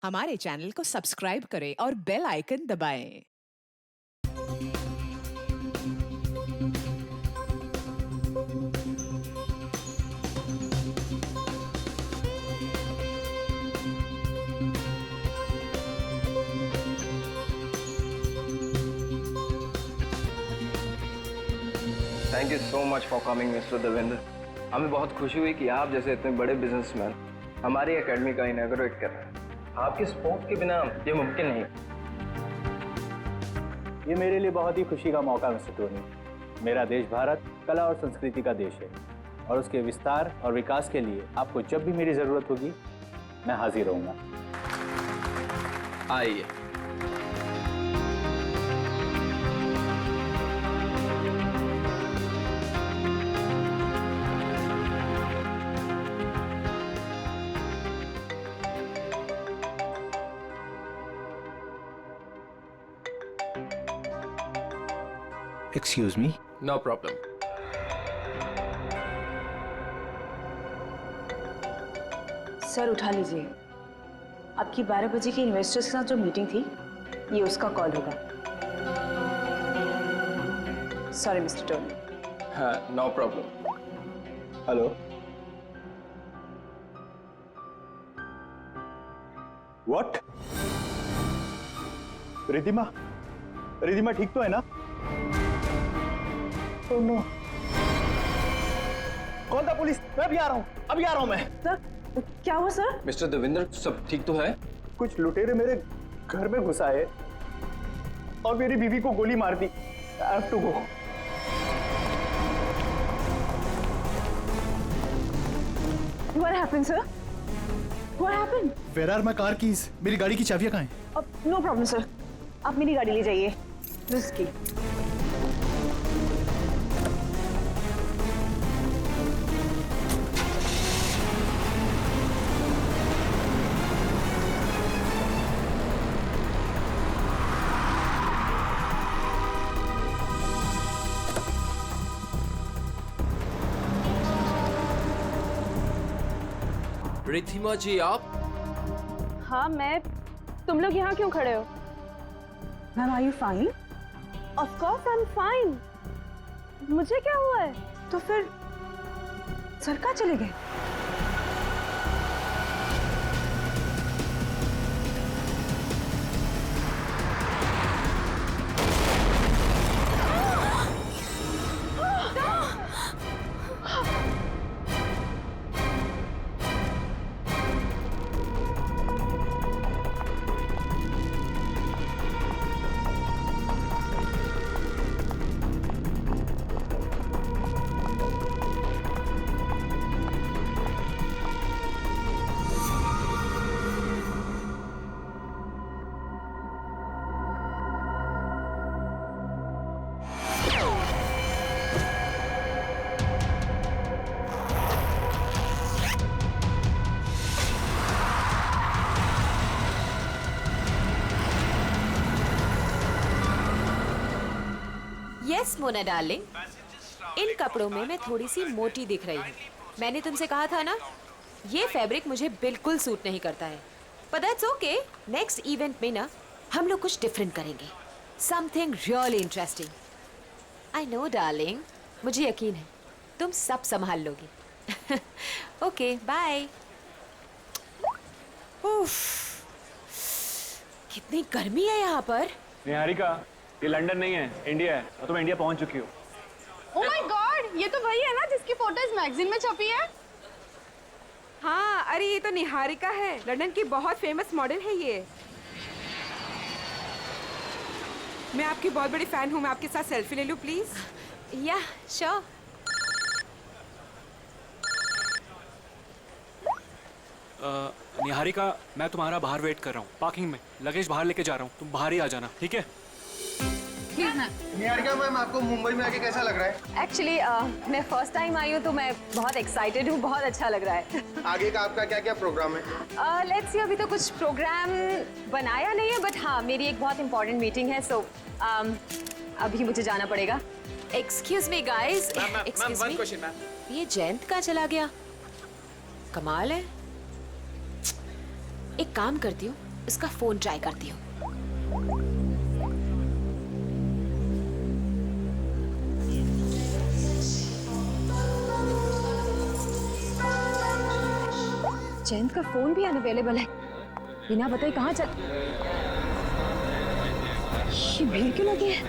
हमारे चैनल को सब्सक्राइब करें और बेल आइकन दबाएं। Thank you so much for coming mister Devendra. हमें बहुत खुशी हुई कि आप जैसे इतने बड़े बिजनेसमैन हमारी एकेडमी का इनॉग्रेट कर रहे हैं। आपके सपोर्ट के बिना ये मुमकिन नहीं। ये मेरे लिए बहुत ही खुशी का मौका मिस्टर टोनी। मेरा देश भारत कला और संस्कृति का देश है और उसके विस्तार और विकास के लिए आपको जब भी मेरी जरूरत होगी मैं हाजिर रहूंगा। आइए। Excuse me? No problem. Sir उठा लीजिए, आपकी 12 बजे की इन्वेस्टर्स के साथ जो मीटिंग थी ये उसका कॉल होगा। Sorry mister Tony. हाँ, no problem. Hello. What? Ridhima, Ridhima ठीक तो है ना? Oh no. Call the police. मैं अभी आ रहा हूँ, अभी आ रहा हूँ मैं। सर क्या हुआ सर? मिस्टर देवेंद्र सब ठीक तो है? कुछ लुटेरे मेरे घर में घुस आए और मेरी बीवी को गोली मार दी। I have to go. What happened sir? What happened? Where are my car keys? मेरी गाड़ी की चाबियां कहाँ हैं? नो प्रॉब्लम सर, आप मेरी गाड़ी ले जाइए। दिस की। रिधिमा जी आप? हाँ मैं। तुम लोग यहाँ क्यों खड़े हो? Ma'am are you fine? Of course I am fine. मुझे क्या हुआ है? तो फिर सर कहाँ चले गए? यस मोना डार्लिंग, इन कपड़ों में मैं थोड़ी सी मोटी दिख रही हूँ। मैंने तुमसे कहा था ना, ये फैब्रिक मुझे बिल्कुल सूट नहीं करता है। पर दैट्स ओके, नेक्स्ट इवेंट में ना हम लोग कुछ डिफरेंट करेंगे, something really interesting. I know darling, मुझे यकीन है तुम सब संभाल लोगी। Okay bye. कितनी गर्मी है यहाँ पर। निहारिका, ये लंदन नहीं है, इंडिया है और तुम इंडिया पहुंच चुकी हो। ओह माय गॉड, ये तो वही है ना जिसकी फोटोज मैगजीन में छपी है। हाँ, अरे ये तो निहारिका है, लंदन की बहुत फेमस मॉडल है ये। मैं आपकी बहुत बड़ी फैन हूँ, मैं आपके साथ सेल्फी ले लूँ प्लीज? या श्योर। निहारिका, मैं तुम्हारा बाहर वेट कर रहा हूँ पार्किंग में। लगेज बाहर लेके जा रहा हूँ, तुम बाहर ही आ जाना, ठीक है? निहारिका मैम, आपको मुंबई में आके कैसा लग रहा है? एक्चुअली मैं फर्स्ट टाइम आई हूँ तो मैं बहुत एक्साइटेड हूँ, बहुत अच्छा लग रहा है। आगे का आपका क्या क्या प्रोग्राम है? लेट्स सी, अभी तो कुछ प्रोग्राम बनाया नहीं है, बट हाँ मेरी एक बहुत इंपॉर्टेंट मीटिंग है, सो अभी मुझे जाना पड़ेगा। Excuse me guys, excuse me, ये जयंत कहाँ चला गया? कमाल है। एक काम करती हूँ, उसका फोन ट्राई करती हूँ। जयंत का फोन भी अनअवेलेबल है, बिना बताए कहाँ चल। ये भीड़ क्यों लगी है?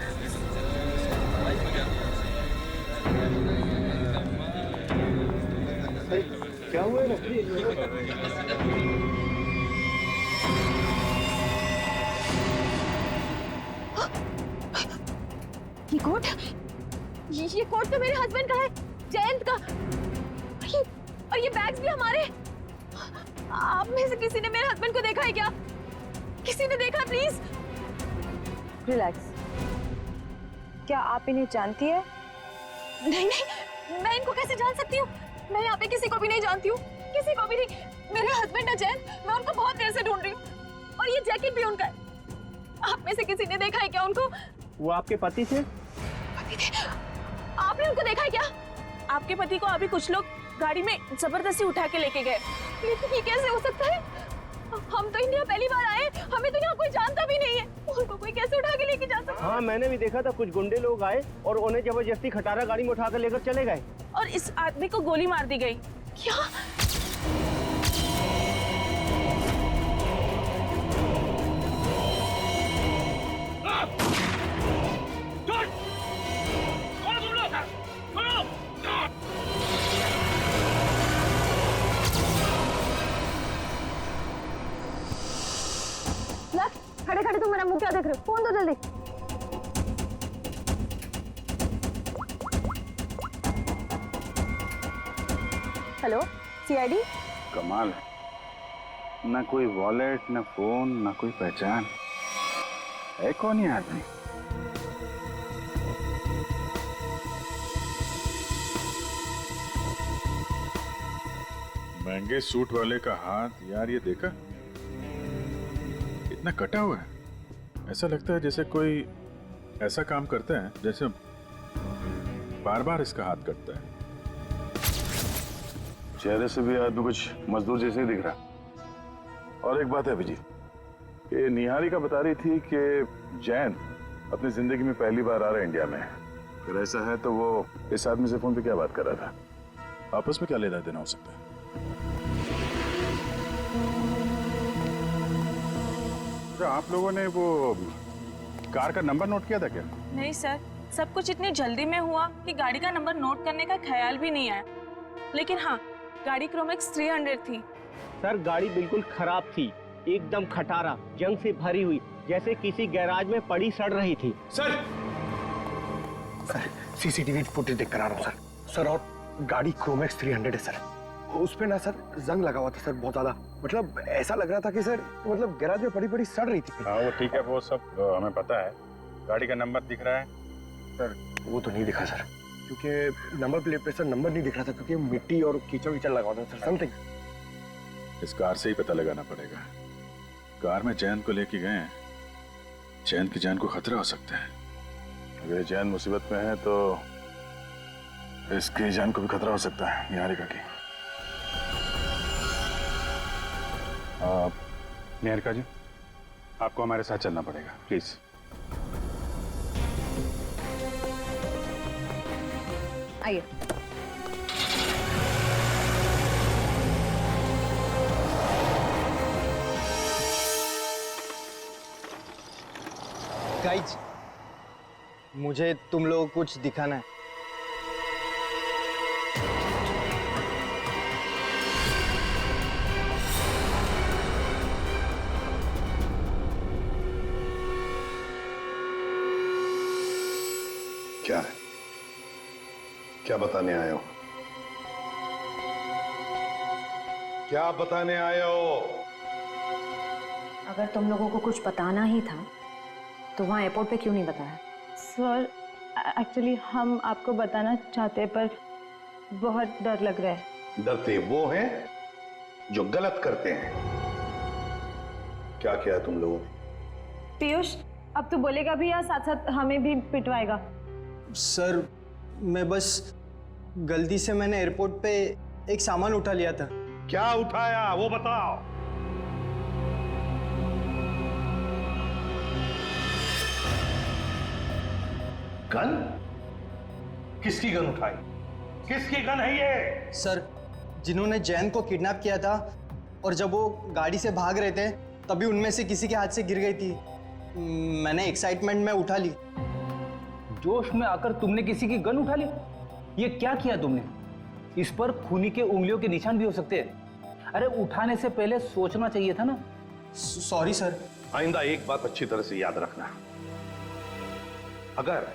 क्या हुआ है? ये कोट, ये कोट तो मेरे हस्बैंड का है, जयंत का। और ये बैग्स भी हमारे। आप में से किसी ने मेरे हस्बैंड को देखा है क्या? किसी ने देखा? Please relax. क्या आप इन्हें जानती है? नहीं नहीं, मैं इनको कैसे जान सकती हूँ? मैं यहाँ पे किसी को भी नहीं जानती हूँ, किसी को भी नहीं। मेरे हस्बैंड है जयंत, मैं उनको बहुत देर से ढूंढ रही हूँ और ये जैकेट भी उनका है। आप में से किसी ने देखा है क्या उनको? वो आपके पति थे? पति थे? आपने उनको देखा है क्या? आपके पति को अभी कुछ लोग गाड़ी में जबरदस्ती उठा के लेके गए। लेकिन ये कैसे हो सकता है? हम तो इंडिया पहली बार आए, हमें तो यहाँ कोई जानता भी नहीं है। उनको कोई कैसे उठा के लेके जा सकता है? हाँ, मैंने भी देखा था, कुछ गुंडे लोग आए और उन्हें जबरदस्ती खटारा गाड़ी में उठा कर लेकर चले गए। और इस आदमी को गोली मार दी गई। क्या? खड़े खड़े तुम मेरा मुंह क्या देख रहे हो? फोन दो जल्दी। Hello, CID. कमाल है, ना कोई वॉलेट, ना फोन, ना कोई पहचान। है कौन ये आदमी? महंगे सूट वाले का हाथ, यार ये देखा? इतना कटा हुआ है, ऐसा लगता है जैसे कोई ऐसा काम करता है जैसे बार बार इसका हाथ कटता है। चेहरे से भी आदमी कुछ मजदूर जैसे ही दिख रहा। और एक बात है अभिजीत, ये निहारिका बता रही थी कि जैन अपनी जिंदगी में पहली बार आ रहा है इंडिया में। अगर ऐसा है तो वो इस आदमी से फोन पे क्या बात कर रहा था? आपस में क्या लेना देना हो सकता है? तो आप लोगों ने वो कार का नंबर नोट किया था क्या? नहीं सर, सब कुछ इतनी जल्दी में हुआ कि गाड़ी का नंबर नोट करने का ख्याल भी नहीं आया। लेकिन हाँ, गाड़ी क्रोमेक्स 300 थी। सर गाड़ी बिल्कुल खराब थी, एकदम खटारा, जंग से भरी हुई, जैसे किसी गैराज में पड़ी सड़ रही थी। सर सीसीटीवी फुटेज देख कर आ रहा हूँ सर। सर और गाड़ी क्रोमेक्स 300 है सर। उस पे ना सर जंग लगा हुआ था सर, बहुत ज्यादा। मतलब ऐसा लग रहा था कि सर मतलब गैराज में पड़ी पड़ी सड़ रही थी। हाँ वो ठीक है, वो सब हमें पता है। गाड़ी का नंबर दिख रहा है? सर वो तो नहीं दिखा सर, क्योंकि नंबर प्लेट पे सर नंबर नहीं दिख रहा था, क्योंकि मिट्टी और कीचड़ वीचड़ लगा हुआ था सर। समथिंग इस कार से ही पता लगाना पड़ेगा। कार में जैन को लेके गए हैं, जैन की जान को खतरा हो सकता है। अगर जैन मुसीबत में है तो इसकी जान को भी खतरा हो सकता है, निहारिका की। निहारिका जी, आपको हमारे साथ चलना पड़ेगा, प्लीज। आइए। गाइज, मुझे तुम लोगों को कुछ दिखाना है। क्या है? क्या बताने आए हो? क्या बताने आए हो? अगर तुम लोगों को कुछ बताना ही था तो वहाँ एयरपोर्ट पे क्यों नहीं बताया? सर एक्चुअली हम आपको बताना चाहते पर बहुत डर लग रहा है। डरते वो हैं जो गलत करते हैं। क्या किया तुम लोगों ने? पीयूष अब तो बोलेगा भी या साथ साथ हमें भी पिटवाएगा? सर मैं बस गलती से मैंने एयरपोर्ट पे एक सामान उठा लिया था। क्या उठाया वो बताओ। गन? किसकी गन उठाई? किसकी गन है ये? सर, जिन्होंने जैन को किडनैप किया था और जब वो गाड़ी से भाग रहे थे तभी उनमें से किसी के हाथ से गिर गई थी। मैंने एक्साइटमेंट में उठा ली। जोश में आकर तुमने किसी की गन उठा ली? ये क्या किया तुमने? इस पर खूनी के उंगलियों के निशान भी हो सकते हैं। अरे उठाने से पहले सोचना चाहिए था ना। Sorry sir. आइंदा एक बात अच्छी तरह से याद रखना, अगर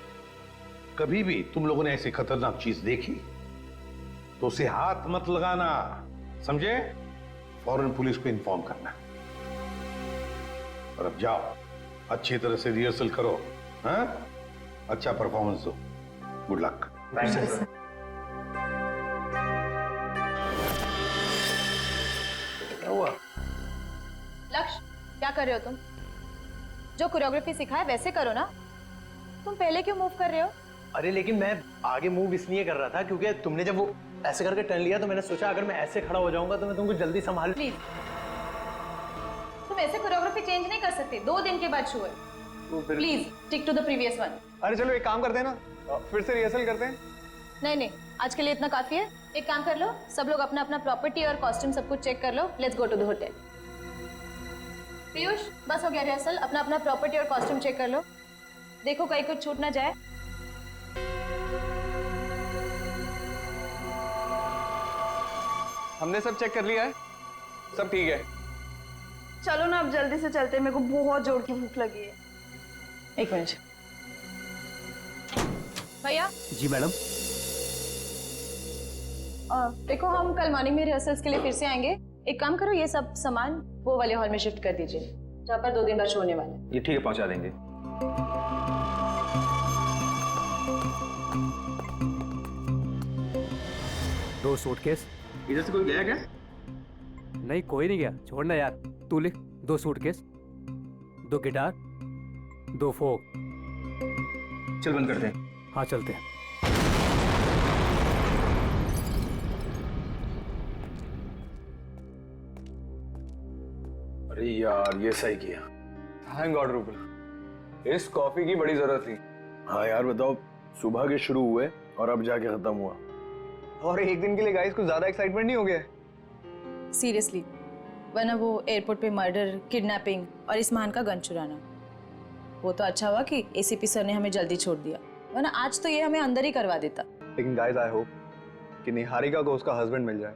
कभी भी तुम लोगों ने ऐसी खतरनाक चीज देखी तो उसे हाथ मत लगाना, समझे? फौरन पुलिस को इन्फॉर्म करना। और अब जाओ, अच्छी तरह से रिहर्सल करो, हाँ? अच्छा परफॉर्मेंस दो। Good luck. लक्ष्य, क्या कर रहे हो तुम? जो कोरियोग्राफी सिखाया वैसे करो ना। तुम पहले क्यों मूव कर रहे हो? अरे लेकिन मैं आगे मूव इसलिए कर रहा था क्योंकि तुमने जब वो ऐसे करके टर्न लिया तो मैंने सोचा अगर मैं ऐसे खड़ा हो जाऊंगा तो मैं तुमको जल्दी संभाल। प्लीज, तुम ऐसे कोरियोग्राफी चेंज नहीं कर सकते। 2 दिन के बाद शो है। Please stick to the previous one. अरे चलो एक काम करते हैं ना, फिर से रिहर्सल करते हैं। नहीं, आज के लिए इतना काफी है। एक काम कर लो, सब लोग अपना अपना प्रॉपर्टी और कॉस्ट्यूम सब कुछ चेक कर लो। Let's go to the hotel. Piyush, बस हो गया रिहर्सल। अपना अपना प्रॉपर्टी और कॉस्ट्यूम चेक कर लो। देखो कहीं कुछ छूट ना जाए। हमने सब चेक कर लिया है, सब ठीक है। चलो ना अब जल्दी से चलते हैं, मेरे को बहुत जोर की भूख लगी है। 1 मिनट भैया। जी मैडम। देखो हम कल मॉर्निंग में रिहर्सल्स के लिए फिर से आएंगे। एक काम करो, ये सब सामान वो वाले हॉल में शिफ्ट कर दीजिए जहाँ पर 2 दिन बाद शो होने वाला है। ये ठीक है, पहुंचा देंगे। दो सूटकेस। इधर से कोई गया क्या? नहीं कोई नहीं गया, छोड़ना यार। तू लिख 2 सूटकेस, 2 गिटार, 2 फोक। चल बंद करते हैं। हाँ चलते हैं। अरे यार ये सही किया। थैंक गॉड रूपल, इस कॉफी की बड़ी जरूरत थी। हाँ यार बताओ, सुबह के शुरू हुए और अब जाके खत्म हुआ। और एक दिन के लिए गाइस कुछ ज्यादा एक्साइटमेंट नहीं हो गया? सीरियसली, वरना वो एयरपोर्ट पे मर्डर, किडनैपिंग और इस महान का गन चुराना, वो तो अच्छा हुआ कि एसीपी सर ने हमें जल्दी छोड़ दिया, वरना आज तो ये हमें अंदर ही करवा देता। लेकिन गाइस आई होप कि निहारिका को उसका हस्बैंड मिल जाए।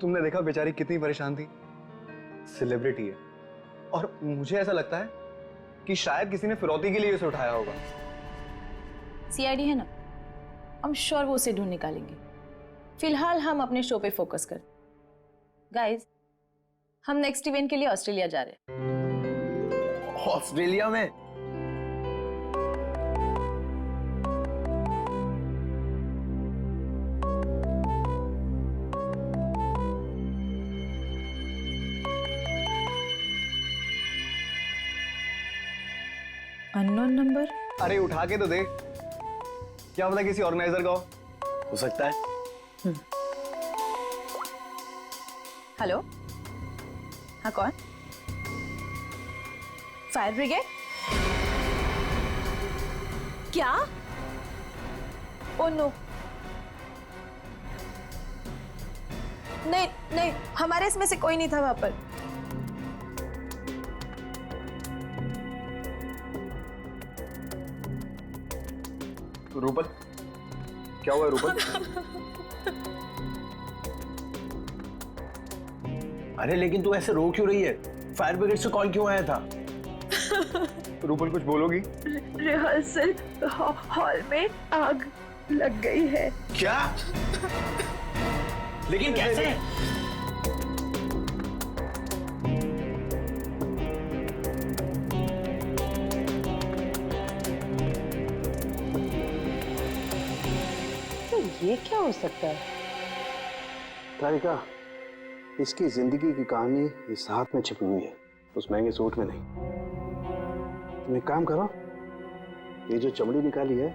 तुमने देखा बेचारी कितनी परेशान थी। सेलिब्रिटी है और मुझे ऐसा लगता है कि शायद किसी ने फिरौती के लिए उसे उठाया होगा। सीआईडी है ना, हम श्योर वो उसे ढूंढ निकालेंगे। फिलहाल हम अपने शो पे फोकस कर। गाइस, हम नेक्स्ट इवेंट के लिए ऑस्ट्रेलिया जा रहे हैं। ऑस्ट्रेलिया में? Unknown number. अरे उठा के तो दे, क्या पता किसी ऑर्गेनाइजर का हो सकता है। हेलो, हाँ कौन? Fire brigade? क्या? ओ नो, नहीं, हमारे इसमें से कोई नहीं था वहां पर। रूपल, क्या हुआ रूपल? अरे लेकिन तू ऐसे रो क्यों रही है? फायर ब्रिगेड से कॉल क्यों आया था? रूपल कुछ बोलोगी? रिहर्सल हॉल में आग लग गई है। क्या? लेकिन कैसे? ये क्या हो सकता है? तारिका, इसकी जिंदगी की कहानी इस हाथ में छिपी हुई है, उस महंगे सूट में नहीं। तुम एक काम करो, ये जो चमड़ी निकाली है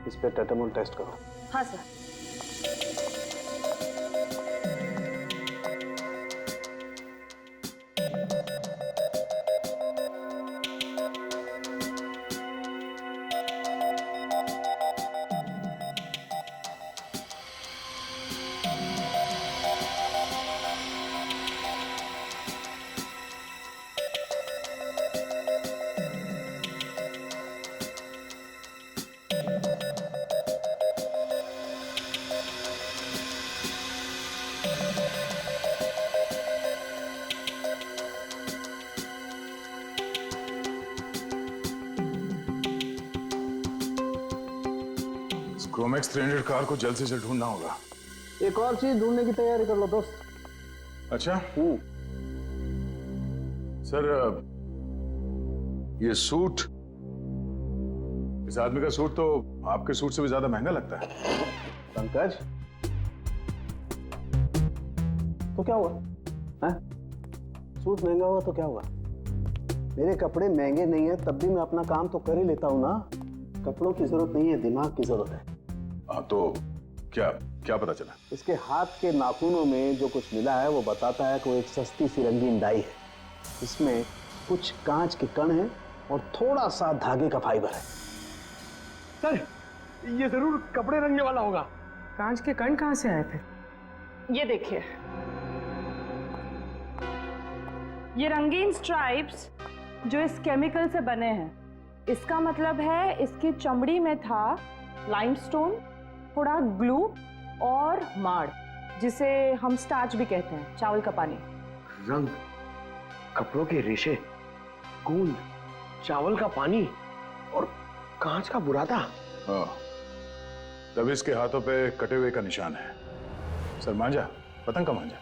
इस पे टेटामोल टेस्ट करो। हाँ सर। क्रोमैक्स 300 कार को जल्द से जल्द ढूंढना होगा। एक और चीज ढूंढने की तैयारी कर लो दोस्त। अच्छा सर, ये सूट, इस आदमी का सूट तो आपके सूट से भी ज्यादा महंगा लगता है। पंकज, तो क्या हुआ? हाँ? सूट महंगा हुआ तो क्या हुआ? मेरे कपड़े महंगे नहीं है तब भी मैं अपना काम तो कर ही लेता हूँ ना। कपड़ों की जरूरत नहीं है, दिमाग की जरूरत है। हाँ तो क्या क्या पता चला? इसके हाथ के नाखूनों में जो कुछ मिला है वो बताता है कि वो एक सस्ती सी रंगीन डाई है। इसमें कुछ कांच के कण हैं और थोड़ा सा धागे का फाइबर है। सर, ये जरूर कपड़े रंगने वाला होगा। कांच के कण कहाँ से आए थे? ये देखिए, ये रंगीन स्ट्राइप्स जो इस केमिकल से बने हैं, इसका मतलब है इसकी चमड़ी में था लाइमस्टोन, थोड़ा ग्लू और माड़, जिसे हम स्टार्च भी कहते हैं, चावल का पानी। रंग, कपड़ों के रेशे, गूंद, चावल का पानी और कांच का बुरादा। हाँ, तब इसके हाथों पे कटे हुए का निशान है। सर, मांझा, पतंग का मांझा।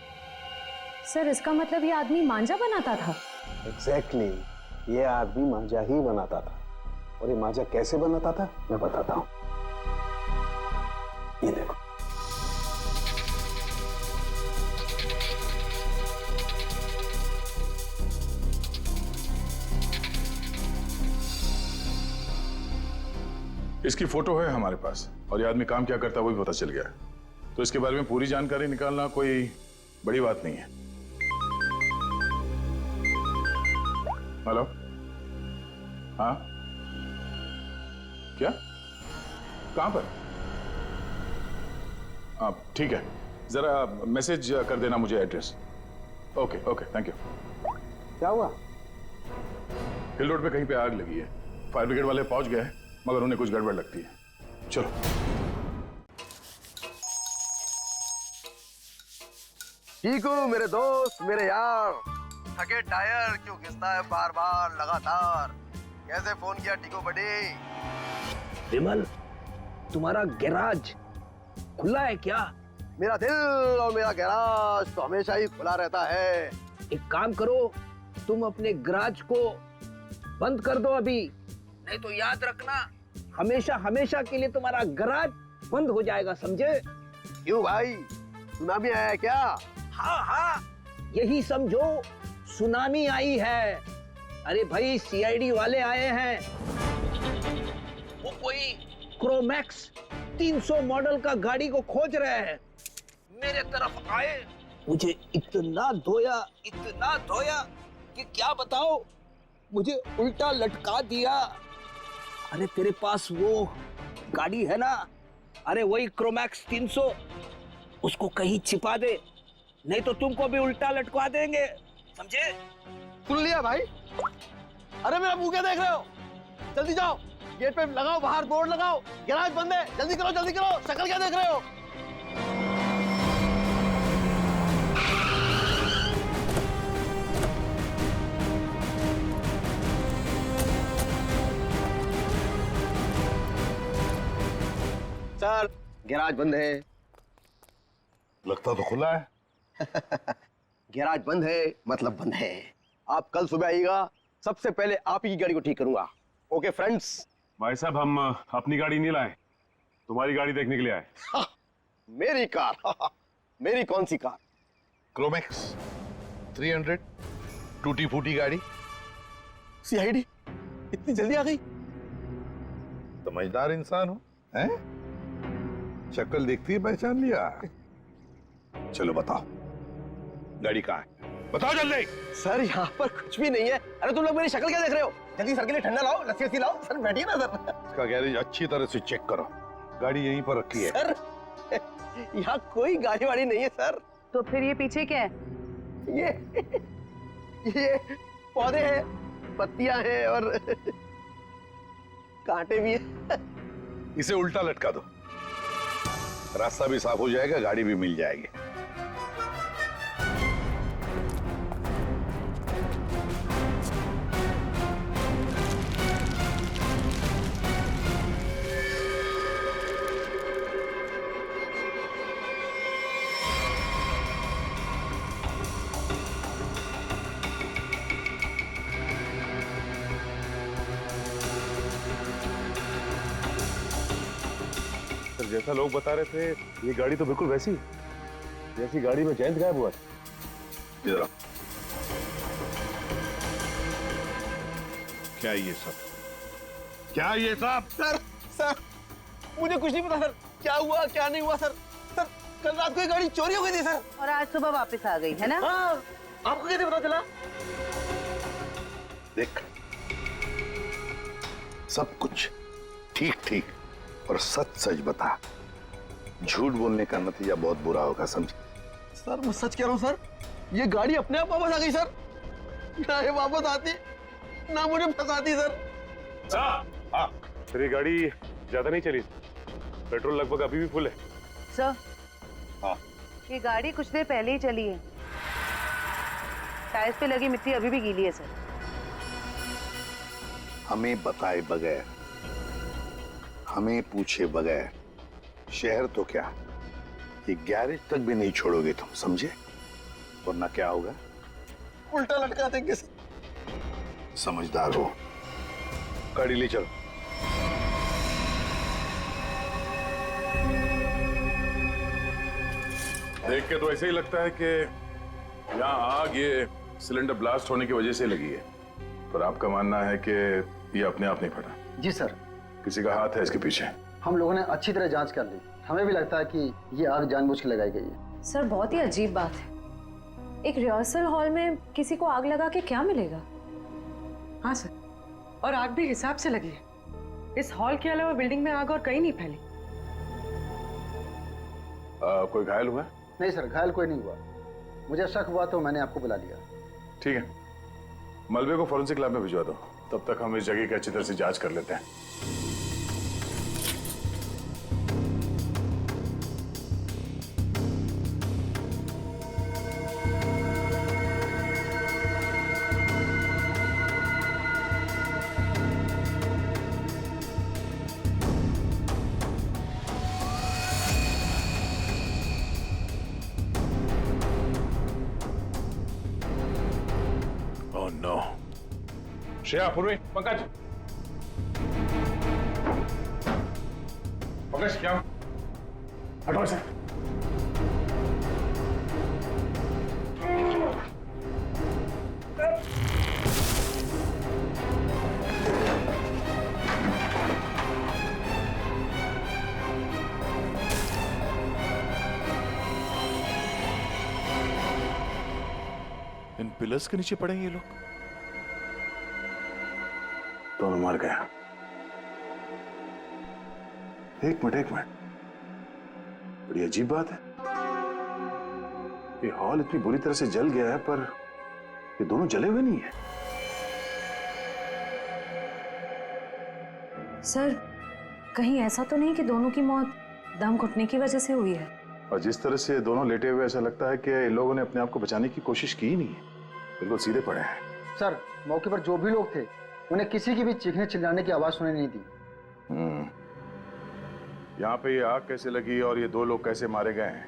सर, इसका मतलब ये आदमी मांझा बनाता था? एग्जैक्टली, ये आदमी मांझा ही बनाता था। और ये मांझा कैसे बनाता था मैं बताता हूं। ये देखो, इसकी फोटो है हमारे पास और ये आदमी काम क्या करता है वो भी पता चल गया है। तो इसके बारे में पूरी जानकारी निकालना कोई बड़ी बात नहीं है। हेलो, हाँ, क्या, कहां पर? आप ठीक है, जरा मैसेज कर देना मुझे address. Okay okay, thank you. क्या हुआ? हिल रोड पे कहीं पे आग लगी है। फायर ब्रिगेड वाले पहुंच गए हैं मगर उन्हें कुछ गड़बड़ लगती है। चलो। ठीक हूँ मेरे दोस्त, मेरे यार। थके टायर क्यों घिसता है बार बार लगातार? कैसे फोन किया टीको बड़ी? विमल, तुम्हारा गैराज खुला है क्या? मेरा दिल और मेरा गैराज तो हमेशा ही खुला रहता है। एक काम करो, तुम अपने गैराज को बंद कर दो अभी, नहीं तो याद रखना हमेशा हमेशा के लिए तुम्हारा गैराज बंद हो जाएगा, समझे? क्यों भाई, सुनामी आया है क्या? हाँ हाँ, यही समझो, सुनामी आई है। अरे भाई, सीआईडी वाले आए हैं। वो कोई क्रोमैक्स 300 मॉडल का गाड़ी को खोज रहे हैं। मेरे तरफ आए, मुझे इतना धोया कि क्या बताओ, मुझे उल्टा लटका दिया। अरे तेरे पास वो गाड़ी है ना, अरे वही क्रोमैक्स 300, उसको कहीं छिपा दे, नहीं तो तुमको भी उल्टा लटका देंगे, समझे? सुन लिया भाई? अरे मेरा मुंह क्या देख रहे हो? जल्दी जाओ, गेट पे लगाओ, बाहर बोर्ड लगाओ, गैराज बंद है, जल्दी करो जल्दी करो। शक्ल क्या देख रहे हो? सर, गैराज बंद है। लगता तो खुला है। गैराज बंद है मतलब बंद है। आप कल सुबह आइएगा, सबसे पहले आप ही की गाड़ी को ठीक करूंगा। Okay friends? भाई साहब, हम अपनी गाड़ी नहीं लाए, तुम्हारी गाड़ी देखने के लिए आए। मेरी कार? मेरी कौन सी कार? क्रोमैक्स 300 टूटी फूटी गाड़ी। सीआईडी इतनी जल्दी आ गई? समझदार इंसान हो, हैं? शक्ल देखती है पहचान लिया। चलो बताओ, गाड़ी कहाँ है? बताओ जल्दी। सर, यहाँ पर कुछ भी नहीं है। अरे तुम लोग मेरी शक्ल क्या देख रहे हो? जल्दी सर के लिए ठंडा लाओ, लस्सी लाओ। सर बैठिए ना सर। इसका गैरेज अच्छी तरह से चेक करो, गाड़ी यहीं पर रखी है। सर, यहाँ कोई गाड़ी वाड़ी नहीं है सर। तो फिर ये पीछे क्या है? ये पौधे हैं, पत्तियां हैं और कांटे भी हैं। इसे उल्टा लटका दो, रास्ता भी साफ हो जाएगा, गाड़ी भी मिल जाएगी। जैसा लोग बता रहे थे ये गाड़ी तो बिल्कुल वैसी जैसी गाड़ी में जयंत गायब हुआ था। इधर आओ। क्या ये सब? क्या ये सब? सर मुझे कुछ नहीं पता सर, क्या हुआ क्या नहीं हुआ सर। सर कल रात को ये गाड़ी चोरी हो गई थी सर, और आज सुबह वापस आ गई है ना? हाँ, आपको कैसे पता चला? देख, सब कुछ ठीक ठीक और सच सच बता। झूठ बोलने का नतीजा बहुत बुरा होगा, समझे? सर मैं सच कह रहा हूँ सर, ये गाड़ी अपने आप वापस आ गई सर। ना ये वापस आती ना मुझे फंसाती सर। हाँ, फिर ये गाड़ी ज्यादा नहीं चली, पेट्रोल लगभग अभी भी फुल है। सर हाँ, ये गाड़ी कुछ देर पहले ही चली है, टायर्स पे लगी मिट्टी अभी भी गीली है सर। हमें बताए बगैर, हमें पूछे बगैर शहर तो क्या ये गैरेज तक भी नहीं छोड़ोगे तुम, समझे? वरना क्या होगा? उल्टा लटका देंगे सर। समझदार हो, गाड़ी ले चलो। देख के तो ऐसे ही लगता है कि यहाँ आग ये सिलेंडर ब्लास्ट होने की वजह से लगी है, पर आपका मानना है कि ये अपने आप नहीं फटा? जी सर, किसी का हाथ है इसके पीछे? हम लोगों ने अच्छी तरह जांच कर ली, हमें भी लगता है कि ये आग जानबूझ के लगाई गई है। सर बहुत ही अजीब बात है, एक रिहर्सल हॉल में किसी को आग लगा के क्या मिलेगा? हाँ सर, और आग भी हिसाब से लगी है। इस हॉल के अलावा बिल्डिंग में आग और कहीं नहीं फैली। कोई घायल हुआ? नहीं सर, घायल कोई नहीं हुआ। मुझे शक हुआ तो मैंने आपको बुला लिया। ठीक है, मलबे को फॉरेंसिक लैब में भिजवा दो, तब तक हम इस जगह की अच्छी तरह से जांच कर लेते हैं। श्रेया, पूर्वी, पंकज, पंकज क्या हटो से। इन पिलर्स के नीचे पड़ेंगे ये लोग। दोनों मर गया। एक मिनट, बड़ी अजीब बात है, ये हॉल इतनी बुरी तरह से जल गया है पर ये दोनों जले हुए नहीं है। सर कहीं ऐसा तो नहीं कि दोनों की मौत दम घुटने की वजह से हुई है? और जिस तरह से दोनों लेटे हुए ऐसा लगता है कि इन लोगों ने अपने आप को बचाने की कोशिश की ही नहीं है, बिल्कुल सीधे पड़े हैं। सर मौके पर जो भी लोग थे उन्हें किसी की भी चीखने चिल्लाने की आवाज सुनाई नहीं दी। यहाँ पे ये आग कैसे लगी और ये दो लोग कैसे मारे गए हैं,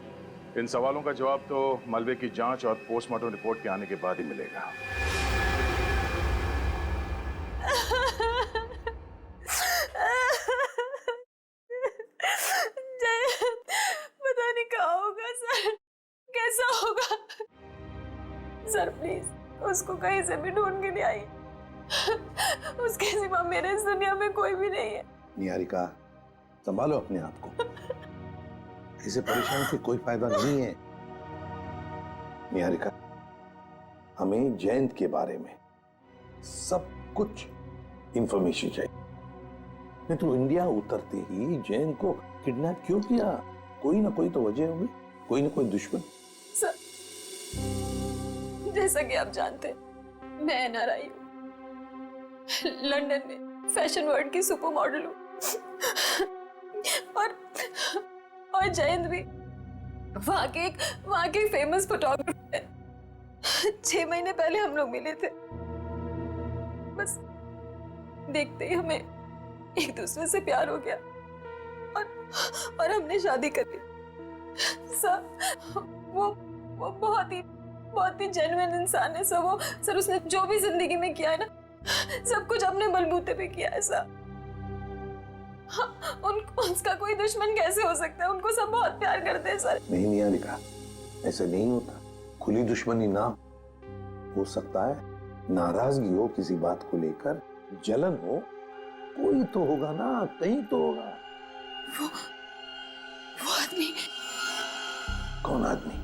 इन सवालों का जवाब तो मलबे की जांच और पोस्टमार्टम रिपोर्ट के आने के बाद ही मिलेगा। पता नहीं क्या होगा सर, कैसा होगा सर? प्लीज उसको कहीं से भी ढूंढ के ले आई, उसके सिवा मेरे इस दुनिया में कोई भी नहीं है। निहारिका, संभालो अपने आप को, इसे परेशान से कोई फायदा नहीं है। निहारिका, हमें जयंत के बारे में सब कुछ इंफॉर्मेशन चाहिए। नहीं तो इंडिया उतरते ही जयंत को किडनैप क्यों किया? कोई ना कोई तो वजह होगी, कोई ना कोई दुश्मन। सर जैसा कि आप जानते हैं, मैं एनआरआई हूँ, लंदन में फैशन वर्ल्ड की सुपर मॉडल हूँ, और जयंत भी वहाँ के फेमस फोटोग्राफर है। 6 महीने पहले हम लोग मिले थे, बस देखते ही हमें एक दूसरे से प्यार हो गया और हमने शादी कर ली। सर वो बहुत ही जेन्युइन इंसान है सर। सर उसने जो भी जिंदगी में किया है ना, सब कुछ अपने बलबूते पे किया है सर। उसका कोई दुश्मन कैसे हो सकता है? उनको सब बहुत प्यार करते हैं सर। नहीं निहारिका, ऐसे नहीं होता। खुली दुश्मनी ना हो सकता है, नाराजगी हो किसी बात को लेकर, जलन हो, कोई तो होगा ना, कहीं तो होगा। वो आदमी। कौन आदमी?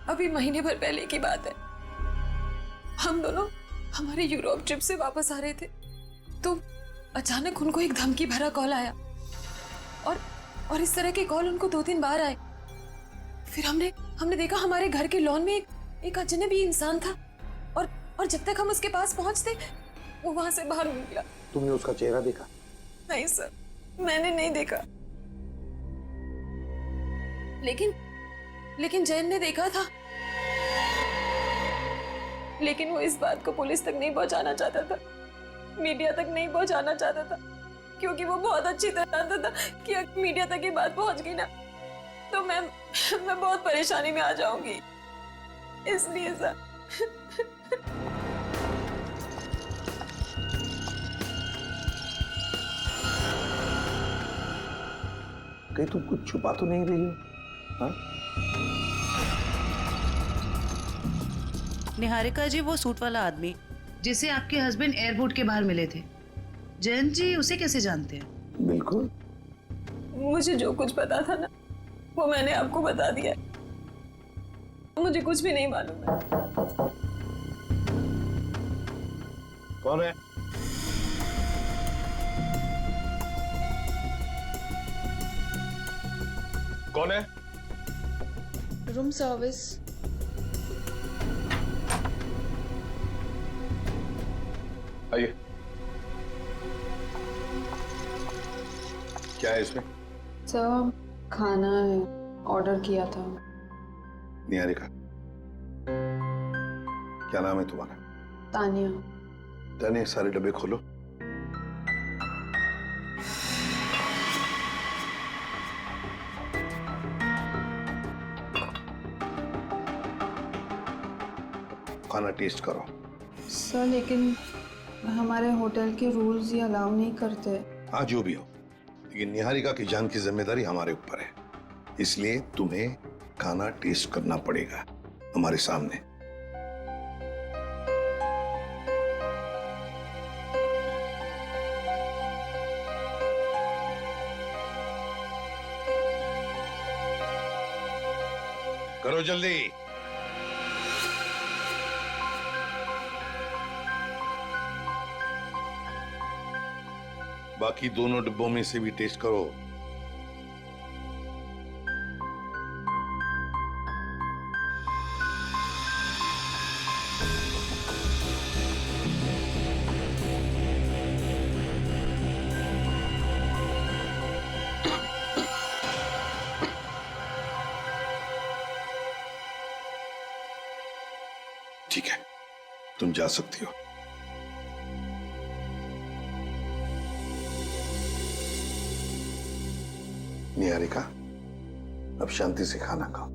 अभी महीने भर पहले की बात है। हम दोनों हमारे यूरोप ट्रिप से वापस आ रहे थे तो अचानक उनको एक धमकी भरा कॉल आया और इस तरह के कॉल उनको 2-3 बार आए। फिर हमने देखा हमारे घर के लॉन में एक अजनबी इंसान था और जब तक हम उसके पास पहुंचते वो वहां से बाहर निकला। तुमने उसका चेहरा देखा? नहीं सर, मैंने नहीं देखा, लेकिन जैन ने देखा था। लेकिन वो इस बात को पुलिस तक नहीं पहुंचाना चाहता था, मीडिया तक नहीं पहुंचाना चाहता था, क्योंकि वो बहुत अच्छी तरह जानता था कि अगर मीडिया तक ये बात पहुंच गई ना तो मैं बहुत परेशानी में आ जाऊंगी। इसलिए सर कहीं तुम कुछ छुपा तो नहीं रही हो? हाँ? निहारिका जी, वो सूट वाला आदमी जिसे आपके हस्बैंड एयरपोर्ट के बाहर मिले थे, जयंत जी उसे कैसे जानते हैं? बिल्कुल। मुझे जो कुछ पता था ना वो मैंने आपको बता दिया। मुझे कुछ भी नहीं मालूम है। कौन है? कौन है? Room service. आइए। क्या है इसमें? सर खाना है, ऑर्डर किया था। निहारिका, क्या नाम है तुम्हारा? तानिया। तानिया, सारे डब्बे खोलो। खाना टेस्ट करो। सर लेकिन हमारे होटल के रूल्स ये अलाउ नहीं करते। हाँ, जो भी हो, लेकिन निहारिका की जान की जिम्मेदारी हमारे ऊपर है, इसलिए तुम्हें खाना टेस्ट करना पड़ेगा हमारे सामने। करो जल्दी। बाकी दोनों डिब्बों में से भी टेस्ट करो। ठीक है, तुम जा सकती हो। निहारिका, अब शांति से खाना खाओ,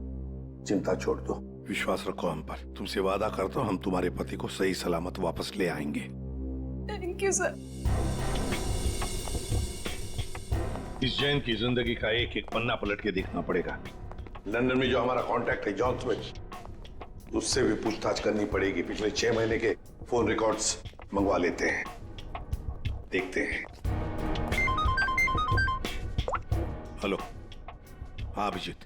चिंता छोड़ दो, विश्वास रखो हम पर। तुमसे वादा करता हूं हम तुम्हारे पति को सही सलामत वापस ले आएंगे। Thank you sir. इस जैन की जिंदगी का एक एक पन्ना पलट के देखना पड़ेगा। लंदन में जो हमारा कांटेक्ट है जॉन स्मिथ, उससे भी पूछताछ करनी पड़ेगी। पिछले 6 महीने के फोन रिकॉर्ड्स मंगवा लेते हैं, देखते हैं। हेलो। हाँ अभिजीत।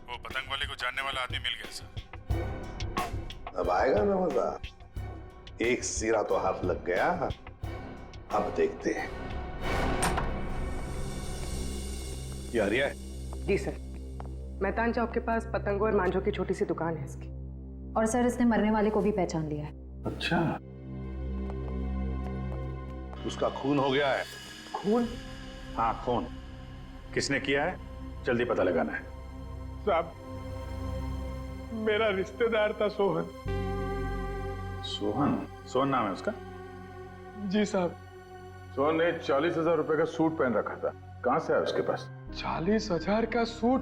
वो पतंग वाले को जानने वाला आदमी मिल गया सर। अब आएगा ना मजा। एक सिरा तो हाथ लग गया, अब देखते हैं। ये आर्या है? जी सर, मैतान चौक के पास पतंगों और मांझों की छोटी सी दुकान है इसकी। और सर इसने मरने वाले को भी पहचान लिया है। अच्छा, उसका खून हो गया है। खून? हाँ खून। किसने किया है जल्दी पता लगाना है। साहब, मेरा रिश्तेदार था सोहन। सोहन? सोहन नाम है उसका? जी साहब। सोहन ने 40,000 रुपए का सूट पहन रखा था, कहां से आया उसके पास? 40,000 का सूट?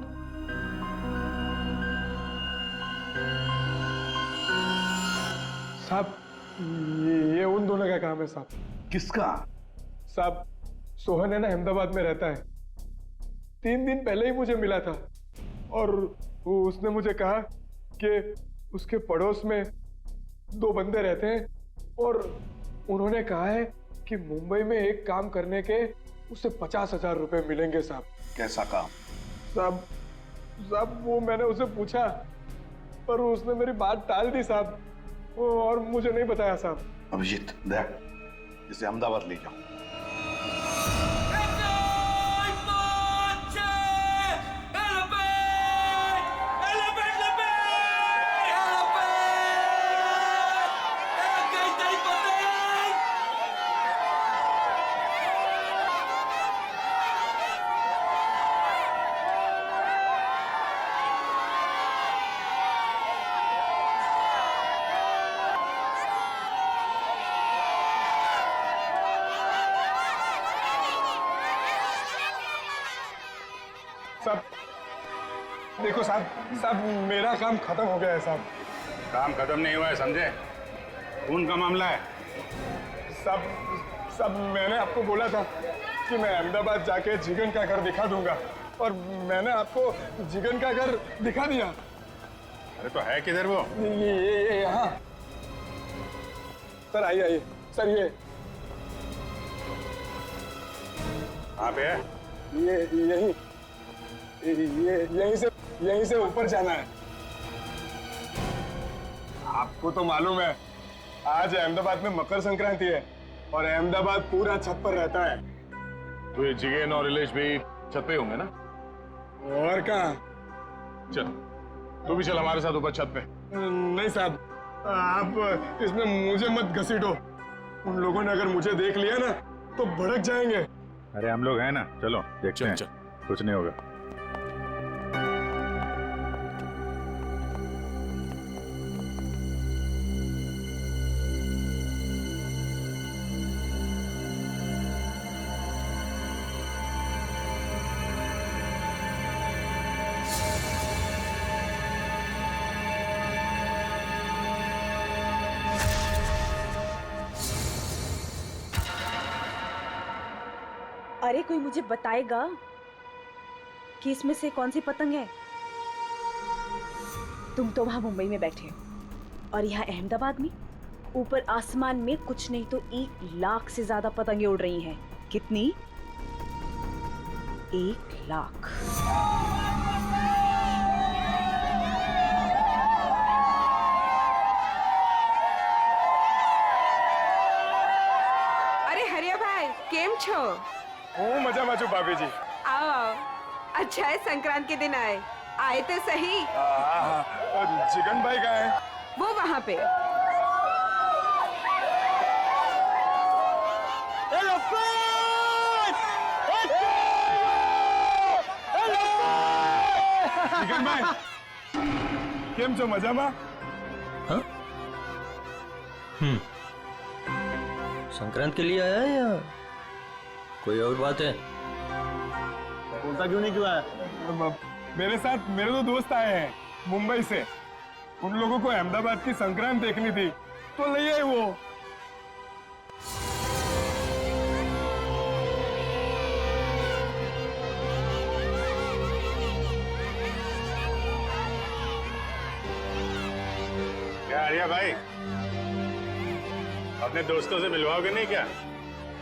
साहब, ये उन दोनों का काम है साहब। किसका? साहब, सोहन है ना, अहमदाबाद में रहता है। 3 दिन पहले ही मुझे मिला था और उसने मुझे कहा कि उसके पड़ोस में 2 बंदे रहते हैं और उन्होंने कहा है कि मुंबई में एक काम करने के उसे 50,000 रुपए मिलेंगे साहब। कैसा काम? साहब वो मैंने उसे पूछा पर उसने मेरी बात टाल दी साहब और मुझे नहीं बताया साहब। अभिजीत देख, इसे अहमदाबाद ले जाओ। साहब देखो साहब मेरा काम खत्म हो गया है साहब। काम खत्म नहीं हुआ है, समझे? खून का मामला है। साहब मैंने आपको बोला था कि मैं अहमदाबाद जाके जिगन का घर दिखा दूंगा और मैंने आपको जिगन का घर दिखा दिया। अरे तो है किधर वो? ये यहाँ। सर आइए सर, ये कहाँ पे है? ये यहीं से ऊपर जाना है। आपको तो मालूम है आज अहमदाबाद में मकर संक्रांति है और अहमदाबाद पूरा छत पर रहता है। तो ये जिगेन और इलेश भी छत पे होंगे ना? और कहाँ? चल तू भी चल हमारे साथ ऊपर छत पे। नहीं साहब, आप इसमें मुझे मत घसीटो। उन लोगों ने अगर मुझे देख लिया ना तो भड़क जाएंगे। अरे हम लोग हैं ना, चलो देखते हैं। कुछ नहीं होगा। अरे कोई मुझे बताएगा कि इसमें से कौन सी पतंग है? तुम तो वहां मुंबई में बैठे हो और यहाँ अहमदाबाद में ऊपर आसमान में कुछ नहीं तो 1 लाख से ज्यादा पतंगे उड़ रही हैं। कितनी? 1 लाख। अरे हरिया भाई केम छो? मजा माचू भाभी जी। आओ, अच्छा है संक्रांत के दिन आए तो सही। जिगन भाई कहाँ है? वो वहाँ पे। जिगन भाई केम छो, मजामा? संक्रांत के लिए आया है या कोई और बात है? बोलता क्यों नहीं क्यों आया? मेरे साथ मेरे 2 दोस्त आए हैं मुंबई से। उन लोगों को अहमदाबाद की संक्रांत देखनी थी तो ले आए वो। क्या आर्या भाई, अपने दोस्तों से मिलवाओगे नहीं क्या?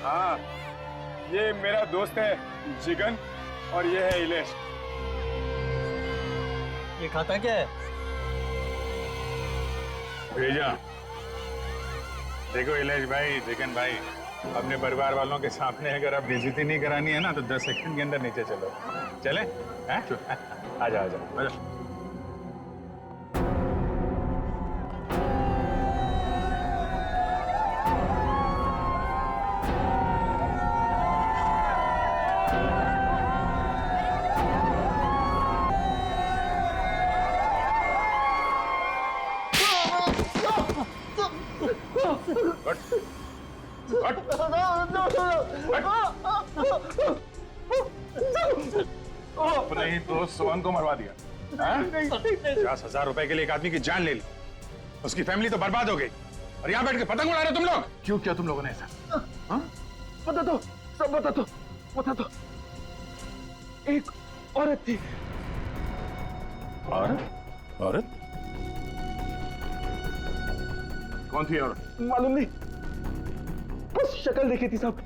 हाँ, ये मेरा दोस्त है जिगन और ये है इलेश। ये खाता क्या है? भेजा। देखो इलेश भाई, जिगन भाई, अपने परिवार वालों के सामने अगर आप बेइज्जती नहीं करानी है ना तो 10 सेकंड के अंदर नीचे चलो। चले? आ जाओ। अपने ही दोस्त सोहन को मरवा दिया। 50,000 रुपए के लिए एक आदमी की जान ले ली, उसकी फैमिली तो बर्बाद हो गई और यहाँ बैठ के पतंग उड़ा रहे हो तुम लोग। क्यों किया तुम लोगों ने ऐसा? बता दो, सब बता दो। पता तो एक औरत थी। औरत? औरत? कौन थी औरत? मालूम नहीं, बस शक्ल देखी थी साहब।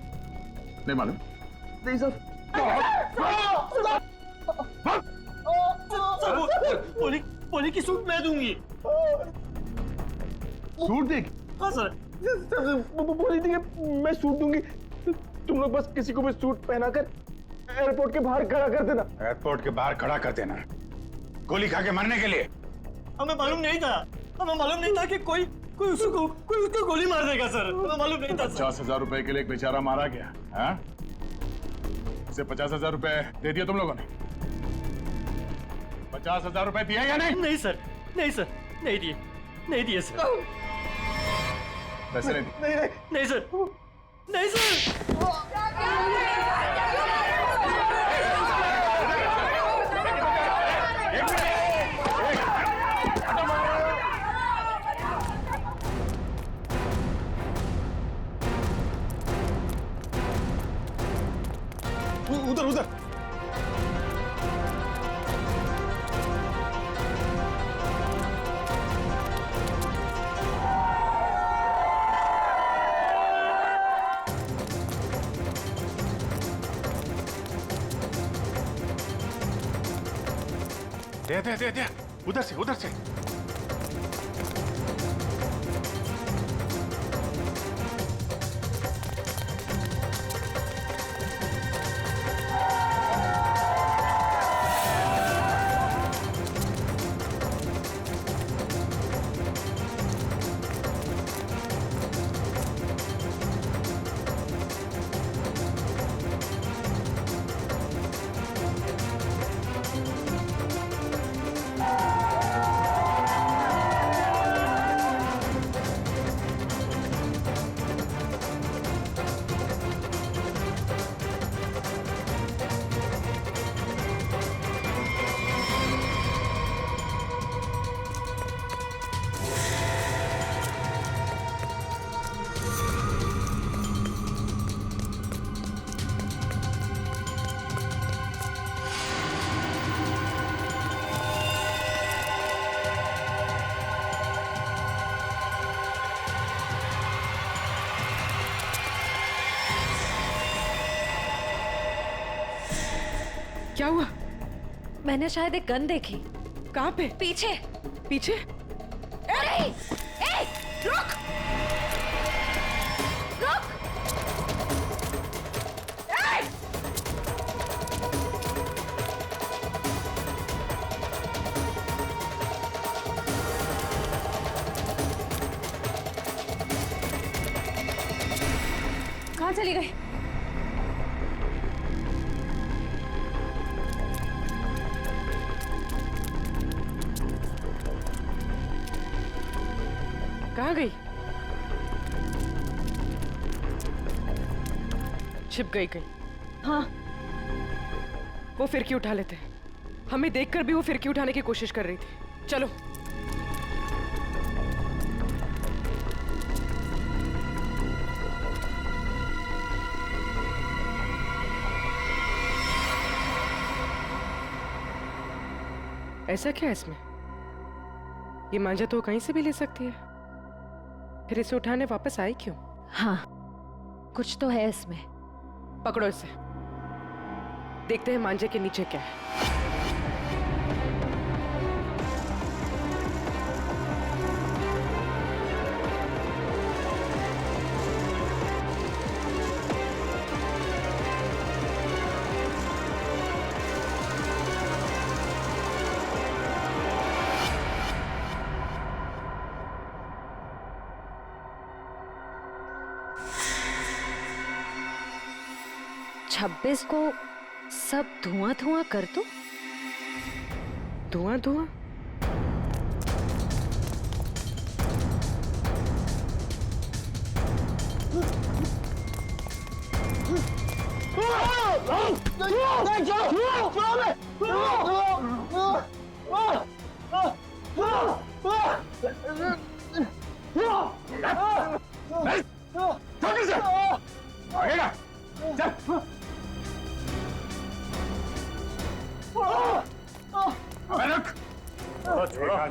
नहीं मालूम? नहीं साहब। पोली की सूट मैं दूंगी। सूट देगी? हाँ सर। बोली थी कि मैं सूट दूंगी, तुम लोग बस किसी को भी सूट पहनाकर एयरपोर्ट के बाहर खड़ा कर देना। एयरपोर्ट के बाहर खड़ा कर देना? गोली खा के मरने के लिए? हमें मालूम नहीं था, हमें मालूम नहीं था कि कोई उसको गोली मार देगा सर। हमें मालूम नहीं था। 50,000 रुपए के लिए एक बेचारा मारा गया। हाँ? इसे 50,000 रुपए दे दिए तुम लोगों ने? 50,000 रुपए दिए या नहीं? नहीं सर, नहीं सर, नहीं दिए, नहीं दिए सर। पैसे नहीं दिए? नहीं सर, नहीं सर। उधर उधर। दे उधर से उधर से। क्या हुआ? मैंने शायद एक गन देखी। कहाँ पे? पीछे। पीछे? अरे! ए! रुक! रुक! ए! कहाँ चली गई? कहाँ गई? छिप गई कहीं? हाँ। वो फिरकी उठा लेते हैं। हमें देखकर भी वो फिरकी उठाने की कोशिश कर रही थी। चलो। ऐसा क्या है इसमें? ये मांझा तो कहीं से भी ले सकती है, फिर इसे उठाने वापस आई क्यों? हाँ, कुछ तो है इसमें। पकड़ो इसे, देखते हैं मांझे के नीचे क्या है। छब्बीस को सब धुआं धुआं कर दो। धुआं धुआं?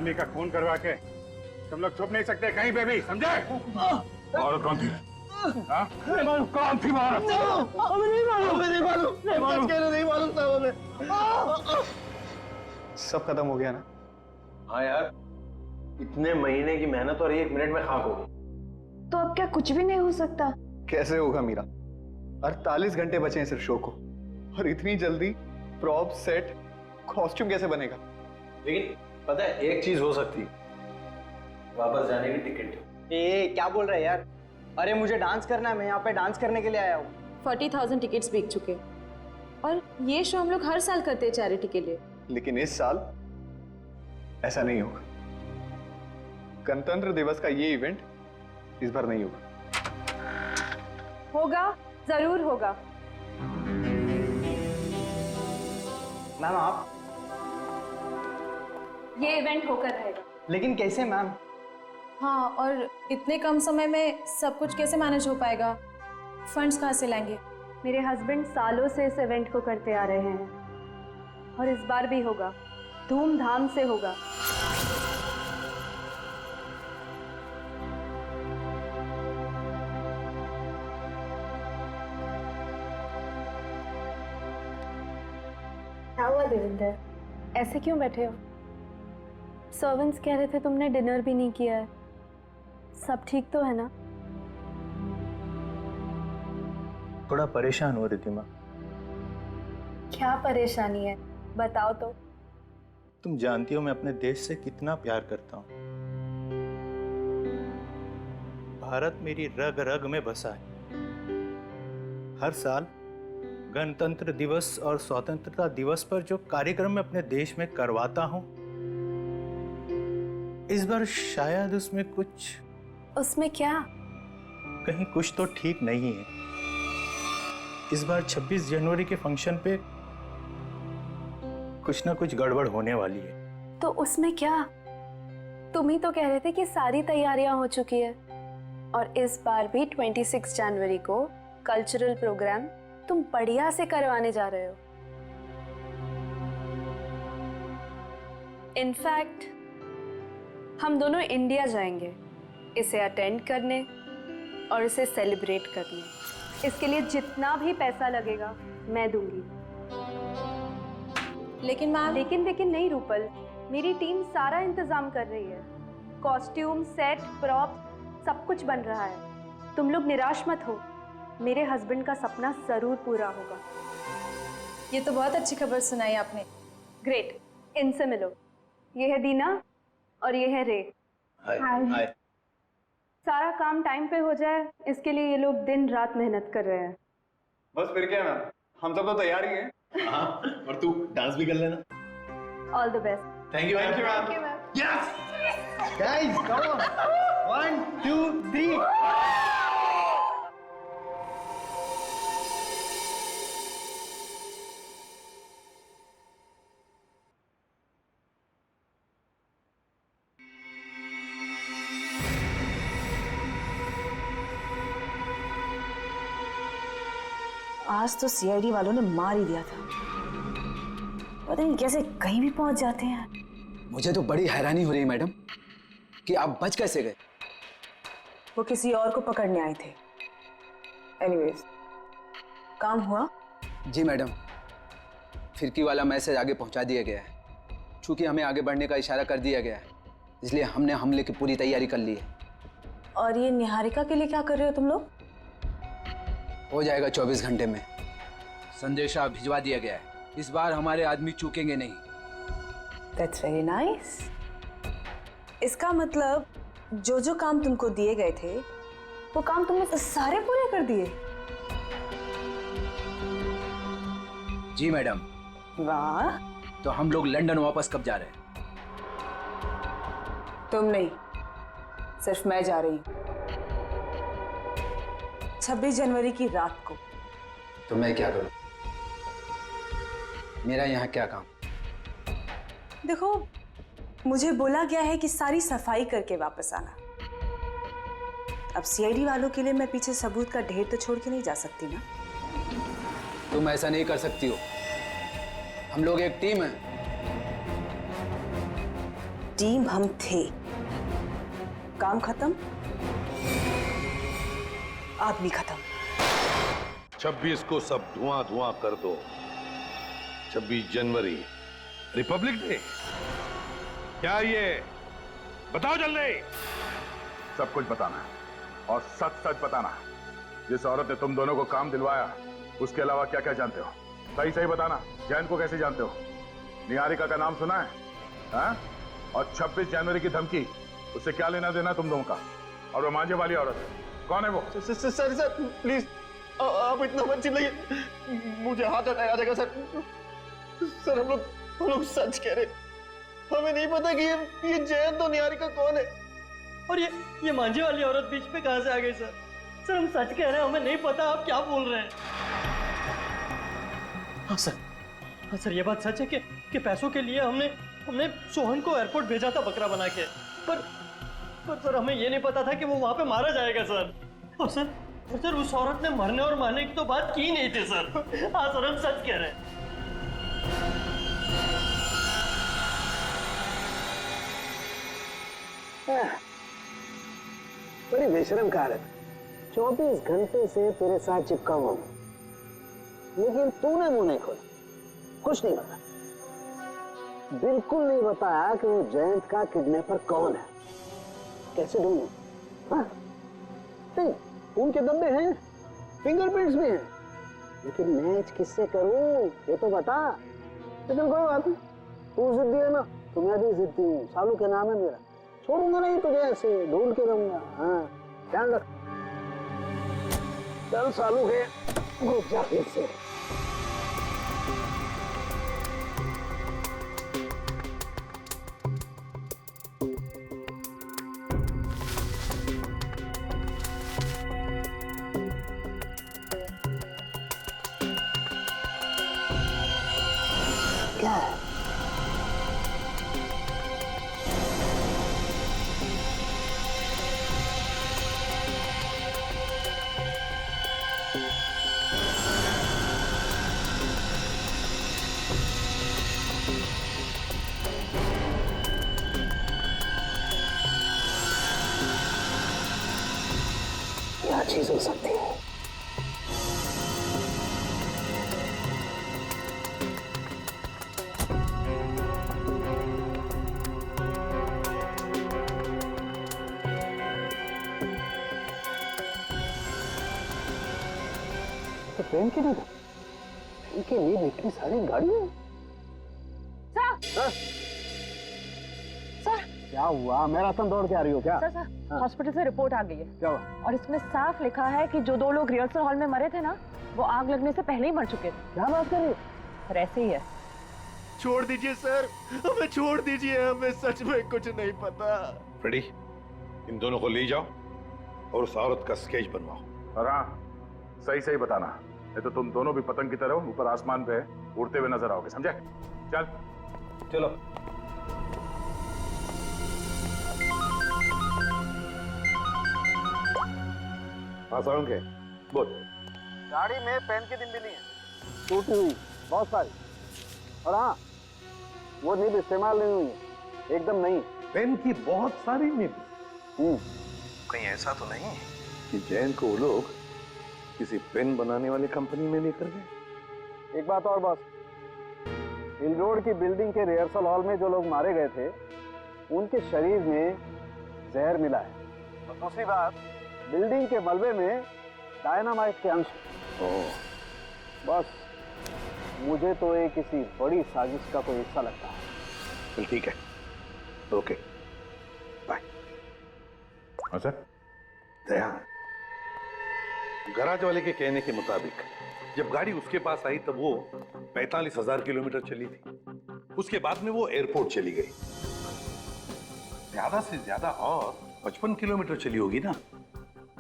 आदमी का खून करवा के तुम लोग छुप नहीं सकते कहीं पे भी, समझे? और कौन थी? हाँ? कौन थी वो औरत? नहीं मालूम साहब हमें। सब खत्म हो गया ना? हाँ यार, इतने महीने की मेहनत और 1 मिनट में खाक हो गई। तो अब क्या कुछ भी नहीं हो सकता? कैसे होगा मीरा? 48 घंटे बचे हैं सिर्फ शो को, और इतनी जल्दी प्रॉप, सेट, कॉस्ट्यूम कैसे बनेगा? लेकिन पता है एक चीज हो सकती, वापस जाने की टिकट। ए क्या बोल रहा है यार? अरे मुझे डांस करना है, मैं यहाँ पे डांस करने के लिए आया हूँ। 40,000 टिकट्स बिक चुके और ये शो हम लोग हर साल करते हैं चैरिटी के लिए। लेकिन इस साल ऐसा नहीं होगा। गणतंत्र दिवस का ये इवेंट इस बार नहीं होगा। होगा, जरूर होगा। मैम आप? ये इवेंट होकर रहेगा। लेकिन कैसे मैम? हाँ, और इतने कम समय में सब कुछ कैसे मैनेज हो पाएगा? फंड्स कहाँ से लाएंगे? मेरे हस्बैंड सालों से इस इवेंट को करते आ रहे हैं और इस बार भी होगा, धूमधाम से होगा। क्या हुआ देविंदर, ऐसे क्यों बैठे हो? सर्वेंट्स कह रहे थे तुमने डिनर भी नहीं किया है। सब ठीक तो है ना? थोड़ा परेशान हो रिद्धिमा। क्या परेशानी है, बताओ तो। तुम जानती हो मैं अपने देश से कितना प्यार करता हूँ। भारत मेरी रग रग में बसा है। हर साल गणतंत्र दिवस और स्वतंत्रता दिवस पर जो कार्यक्रम मैं अपने देश में करवाता हूँ, इस बार शायद उसमें क्या? कहीं कुछ तो ठीक नहीं है। इस बार 26 जनवरी के फंक्शन पे कुछ ना कुछ गड़बड़ होने वाली है। तो उसमें क्या? तुम ही तो कह रहे थे कि सारी तैयारियां हो चुकी है और इस बार भी 26 जनवरी को कल्चरल प्रोग्राम तुम बढ़िया से करवाने जा रहे हो। इनफैक्ट हम दोनों इंडिया जाएंगे इसे अटेंड करने और इसे सेलिब्रेट करने। इसके लिए जितना भी पैसा लगेगा मैं दूंगी। लेकिन मैम, लेकिन नहीं रूपल, मेरी टीम सारा इंतजाम कर रही है। कॉस्ट्यूम, सेट, प्रॉप सब कुछ बन रहा है। तुम लोग निराश मत हो, मेरे हस्बैंड का सपना जरूर पूरा होगा। ये तो बहुत अच्छी खबर सुनाई आपने। ग्रेट, इनसे मिलो। ये है दीना और ये है रे। हाय। सारा काम टाइम पे हो जाए इसके लिए ये लोग दिन रात मेहनत कर रहे हैं। बस फिर क्या मैम, हम सब तो तैयार ही हैं। हाँ, और तू डांस भी कर लेना। All the best. Thank you ma'am. Yes guys, come on. 1 2 3। आज तो सीआईडी वालों ने मार ही दिया था। पता नहीं कैसे कहीं भी पहुंच जाते हैं। मुझे तो बड़ी हैरानी हो रही है मैडम कि आप बच कैसे गए। वो किसी और को पकड़ने आए थे। एनीवेज, काम हुआ? जी मैडम, फिरकी वाला मैसेज आगे पहुंचा दिया गया है। चूंकि हमें आगे बढ़ने का इशारा कर दिया गया है, इसलिए हमने हमले की पूरी तैयारी कर ली है। और ये निहारिका के लिए क्या कर रहे हो तुम लोग? हो जाएगा 24 घंटे में। संदेशा भिजवा दिया गया है। इस बार हमारे आदमी चूकेंगे नहीं। That's very nice. इसका मतलब जो काम तुमको दिए गए थे वो काम तुमने सारे पूरे कर दिए? जी मैडम। वाह। तो हम लोग लंदन वापस कब जा रहे हैं? तुम नहीं, सिर्फ मैं जा रही हूँ 26 जनवरी की रात को। तो मैं क्या करूं? मेरा यहाँ क्या काम? देखो, मुझे बोला गया है कि सारी सफाई करके वापस आना। अब सीआईडी वालों के लिए मैं पीछे सबूत का ढेर तो छोड़ के नहीं जा सकती ना। तुम ऐसा नहीं कर सकती हो। हम लोग एक टीम है। टीम हम थे, काम खत्म, आदमी खत्म। 26 को सब धुआं धुआं कर दो। 26 जनवरी रिपब्लिक डे। क्या ये बताओ जल्दी। सब कुछ बताना है और सच सच बताना है। जिस औरत ने तुम दोनों को काम दिलवाया उसके अलावा क्या क्या जानते हो? सही सही बताना। जैन को कैसे जानते हो? निहारिका का नाम सुना है? हाँ? और 26 जनवरी की धमकी, उससे क्या लेना देना तुम दोनों का? और वो मांझे वाली औरत कौन है वो? सर प्लीज आप इतना मत चिल्लाइए, मुझे हाथ हटाया जाएगा सर। सर हम लोग सच कह रहे, हमें नहीं पता कि ये जैन तो निहारिका कौन है, और ये मांझे वाली औरत बीच में कहां से आ गई सर? सर हम सच कह रहे हैं, हमें नहीं पता आप क्या बोल रहे हैं। हाँ सर ये बात सच है कि पैसों के लिए हमने सोहन को एयरपोर्ट भेजा था बकरा बना के, पर सर हमें ये नहीं पता था कि वो वहां पे मारा जाएगा सर। और सर उस औरत ने मरने और मारने की तो बात की नहीं थी सर। हाँ सर हम सच कह रहे हैं। बड़ी बेशरम कारत, 24 घंटे से तेरे साथ चिपका हुआ हूं, लेकिन तूने मुंह नहीं खोला, कुछ नहीं बताया, बिल्कुल नहीं बताया कि वो जयंत का किडनैपर कौन है, कैसे ढूंढूं? हाँ? नहीं, उनके दब्बे हैं, फिंगरप्रिंट्स भी हैं, लेकिन मैच किससे करूं ये तो बता। लेकिन कोई बात नहीं, तू जिद्दी है ना तो मैं भी जिद्दी हूँ, सालू के नाम है मेरा, छोड़ूंगा नहीं तुझे, ऐसे ढूंढ के रहूंगा। हाँ ध्यान रख। चल सालू के घुस जा फिर से। क्या है? क्या चीज हो सकती है? तो पेन की नहीं, पेन के लिए इतनी सारी गाड़ियां। सर क्या हुआ? मैराथन दौड़ के आ रही हो क्या? सर हॉस्पिटल से रिपोर्ट आ गई है। क्या हुआ? और इसमें साफ लिखा है कि जो 2 लोग रिहर्सल हॉल में मरे थे ना, वो आग लगने से पहले ही मर चुके थे। क्या बात कर रही हो? सर ऐसे ही है। छोड़ दीजिए सर, हमें छोड़ दीजिए, हमें सच में कुछ नहीं पता। फ्रेडी, इन दोनों को ले जाओ और उस औरत का स्केच बनवाओ। और हाँ, सही सही बताना, नहीं तो तुम दोनों भी पतंग की तरह ऊपर आसमान पे उड़ते हुए नजर आओगे, समझे? चल चलो। हाँ साउंड के बोल। गाड़ी में पेन की दिन भी नहीं है, टूटी हुई बहुत सारी, और हाँ वो निब इस्तेमाल नहीं हुई है, एकदम नहीं। पेन की बहुत सारी निब। कहीं ऐसा तो नहीं कि जैन को वो लोग किसी पेन बनाने वाली कंपनी में लेकर गए? एक बात और बॉस, हिल रोड की बिल्डिंग के रिहर्सल हॉल में जो लोग मारे गए थे, उनके शरीर में जहर मिला है, और दूसरी बात, बिल्डिंग के मलबे में डायनामाइट के अंश। बस मुझे तो ये किसी बड़ी साजिश का कोई हिस्सा लगता है। चल ठीक है, ओके बाय। अच्छा दया, गराज वाले के कहने के मुताबिक जब गाड़ी उसके पास आई तब वो 45,000 किलोमीटर चली थी। उसके बाद में वो एयरपोर्ट चली गई, ज्यादा से ज्यादा और 55 किलोमीटर चली होगी ना?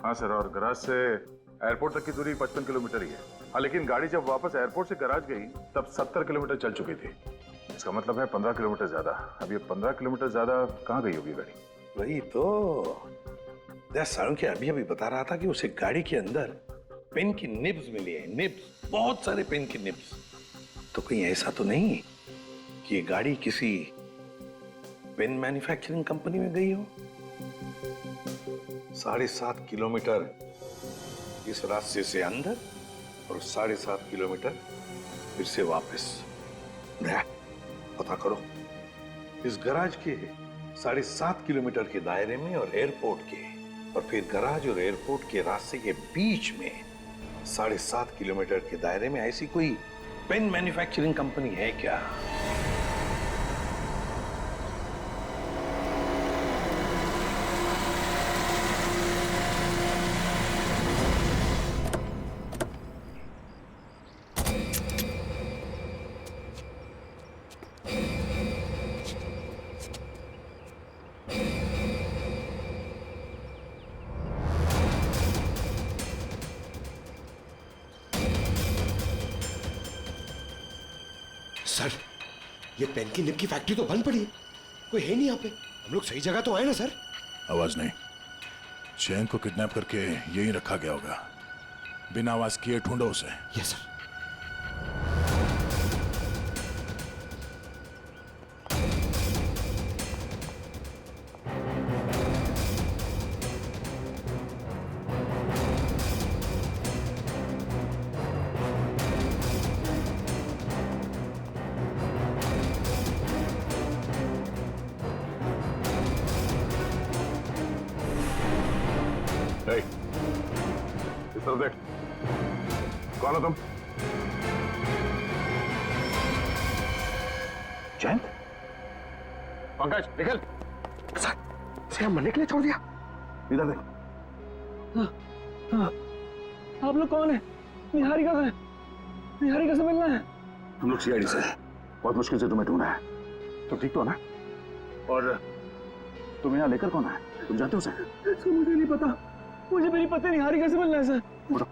हाँ सर, और गराज से एयरपोर्ट तक की दूरी 55 किलोमीटर ही है। हाँ, लेकिन गाड़ी जब वापस एयरपोर्ट से गराज गई तब 70 किलोमीटर चल चुकी थी। इसका मतलब है 15 किलोमीटर ज्यादा। अब ये 15 किलोमीटर ज्यादा कहाँ गई होगी गाड़ी? वही तो सारुण के अभी बता रहा था कि उसे गाड़ी के अंदर पेन की निब्स मिली है, निब्स, बहुत सारे पेन की निब्स। तो कहीं ऐसा तो नहीं कि ये गाड़ी किसी पेन मैन्युफैक्चरिंग कंपनी में गई हो? 7.5 किलोमीटर इस रास्ते से अंदर और 7.5 किलोमीटर फिर से वापस। पता करो, इस गराज के 7.5 किलोमीटर के दायरे में और एयरपोर्ट के, और फिर गराज और एयरपोर्ट के रास्ते के बीच में 7.5 किलोमीटर के दायरे में ऐसी कोई पेन मैन्युफैक्चरिंग कंपनी है क्या? सर, ये पेन की निब की फैक्ट्री तो बंद पड़ी है, कोई है नहीं यहाँ पे। हम लोग सही जगह तो आए ना सर? आवाज नहीं। जैन को किडनैप करके यहीं रखा गया होगा। बिना आवाज किए ढूंढो उसे। Yes sir. इस तरफ देख। कौन हो तुम? जयंत? पंकज निकल। सर, मरने के लिए छोड़ दिया। इधर देख। आप लोग कौन है? निहारिका से? निहारिका से मिलना है। हम लोग सीआईडी से हैं। बहुत मुश्किल से तुम्हें ढूंढा है। तुम ठीक तो हो ना? और तुम यहाँ लेकर कौन आए? तुम जानते हो सर? मुझे नहीं पता। मुझे मेरी पत्नी निहारिका से मिलना है सर। उठो,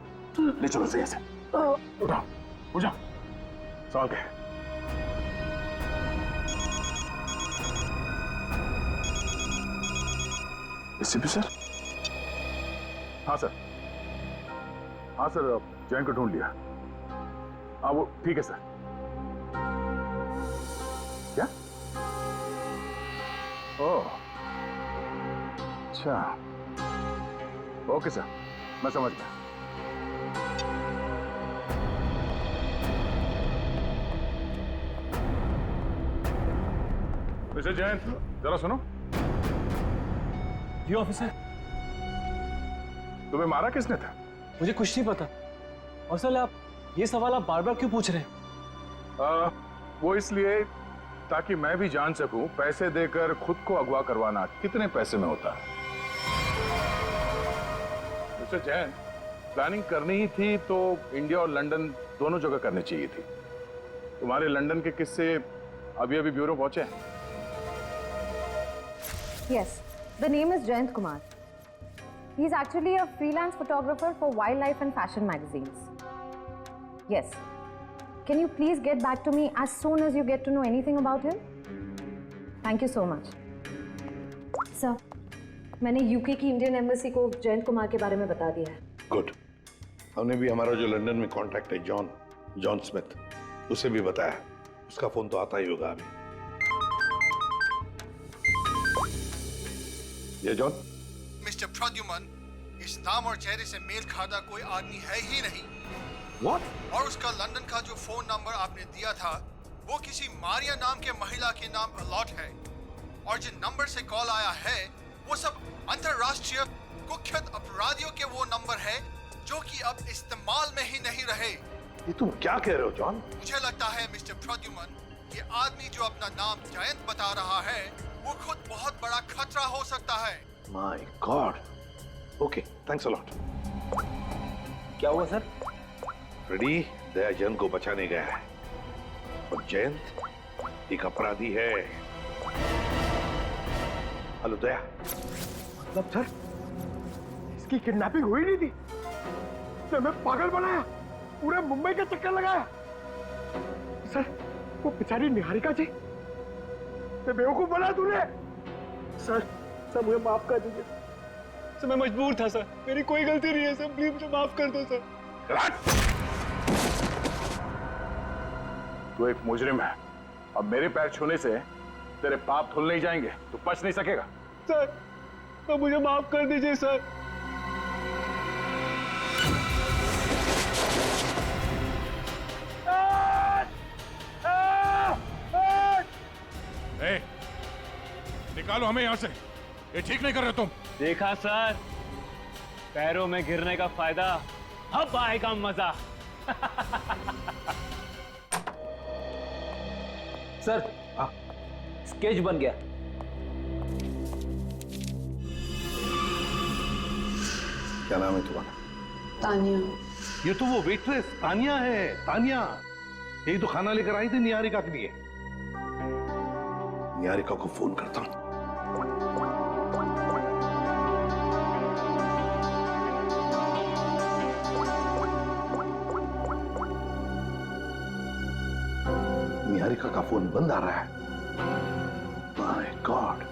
ले चलो सही से। उठाओ, उठ जाओ। सवाल क्या है? SP sir? हाँ सर। हाँ सर, जैन को ढूंढ लिया। हाँ वो ठीक है सर। क्या? ओह, अच्छा। ओके सर, मैं समझ गया। मिस्टर जैन, जरा सुनो। जी ऑफिसर। तुम्हें मारा किसने था? मुझे कुछ नहीं पता। और सर आप ये सवाल आप बार बार क्यों पूछ रहे हैं? वो इसलिए ताकि मैं भी जान सकूं पैसे देकर खुद को अगवा करवाना कितने पैसे में होता है। मिस्टर जैन, प्लानिंग करनी ही थी तो इंडिया और लंदन दोनों जगह करनी चाहिए थी। तुम्हारे लंदन के किस्से अभी अभी ब्यूरो पहुंचे हैं। Yes, the name is Jayant Kumar. He is actually a freelance photographer for wildlife and fashion magazines. Yes. Can you please get back to me as soon as you get to know anything about him? Thank you so much. Sir, मैंने UK की Indian embassy को जयंत कुमार के बारे में बता दिया है। Good. हमने भी हमारा जो लंदन में कांटेक्ट है जॉन स्मिथ, उसे भी बताया। उसका फोन तो आता ही होगा अभी। ये जॉन? मिस्टर प्रद्युमन, इस नाम और चेहरे से मेल खाता कोई आदमी है ही नहीं। What? और उसका लंदन का जो फोन नंबर आपने दिया था वो किसी मारिया नाम के महिला के नाम अलॉट है, और जिन नंबर से कॉल आया है वो सब अंतरराष्ट्रीय कुख्यात अपराधियों के वो नंबर है जो कि अब इस्तेमाल में ही नहीं रहे। ये तुम क्या कह रहे हो जॉन? मुझे लगता है मिस्टर प्रद्युमन, ये आदमी जो अपना नाम जयंत बता रहा है वो खुद बहुत बड़ा खतरा हो सकता है। My God. Okay, thanks a lot. क्या हुआ सर? फ्रेडी दया जयंत को बचाने गया है, और जयंत एक अपराधी है। हेलो दया। मतलब सर, इसकी किडनैपिंग हुई नहीं थी? तो मैं पागल बनाया, पूरे मुंबई का चक्कर लगाया। सर, वो बेचारी निहारिका जी, मैं बेवकूफ बना तूने। सर मुझे माफ कर दीजिए सर, मैं मजबूर था सर, मेरी कोई गलती नहीं है सर, प्लीज मुझे माफ कर दो सर। तू एक मुजरिम है, अब मेरे पैर छूने से तेरे पाप धुल नहीं जाएंगे, तू बच नहीं सकेगा। सर, तो मुझे माफ कर दीजिए सर। ए, निकालो हमें यहाँ से, ये ठीक नहीं कर रहे तुम। देखा सर, पैरों में गिरने का फायदा, अब आएगा मजा। सर, स्केच बन गया। क्या नाम है तुम्हारा? तानिया। ये तो वो वेट्रेस तानिया है, तानिया। यही तो खाना लेकर आई थी निहारिका के लिए। निहारिका को फोन करता हूं। निहारिका का फोन बंद आ रहा है। My God.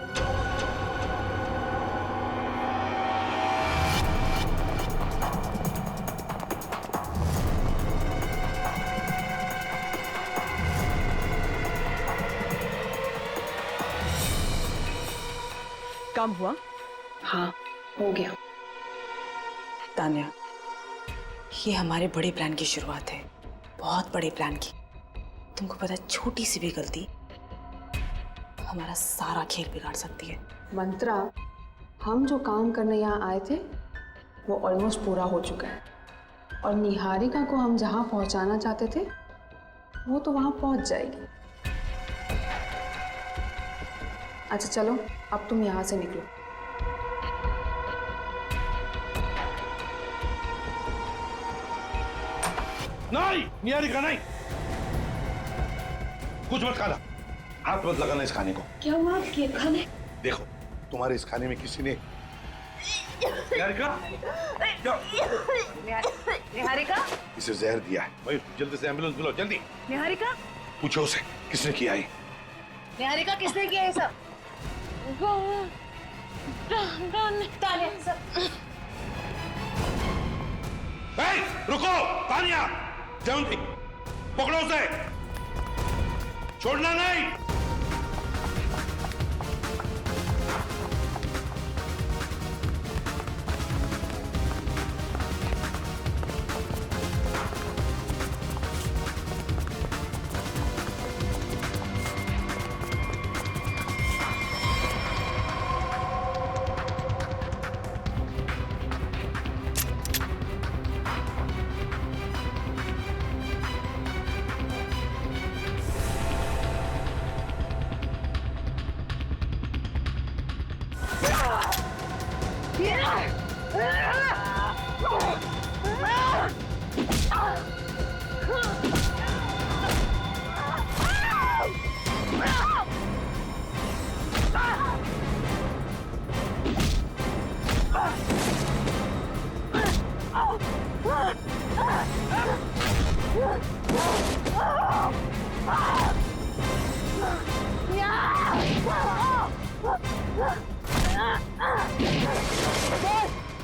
काम हुआ? हाँ, हो गया। तान्या, ये हमारे बड़े प्लान की शुरुआत है, बहुत बड़े प्लान की। तुमको पता है, छोटी सी भी गलती हमारा सारा खेल बिगाड़ सकती है। मंत्रा, हम जो काम करने यहाँ आए थे वो ऑलमोस्ट पूरा हो चुका है, और निहारिका को हम जहाँ पहुँचाना चाहते थे वो तो वहाँ पहुँच जाएगी। अच्छा चलो, अब तुम यहाँ से निकलो। नहीं, निहारिका नहीं। कुछ मत खाना, हाथ मत लगाना इस खाने को। क्या हुआ आपके खाने? देखो, तुम्हारे इस खाने में किसी ने निहारिका, निहारिका, इसे जहर दिया है। भाई जल्दी से एम्बुलेंस बुलाओ, जल्दी। निहारिका, पूछो उसे किसने किया है। निहारिका किसने किया ये सब? रुको, तानिया, जयंती, पकड़ो उसे, छोड़ना नहीं।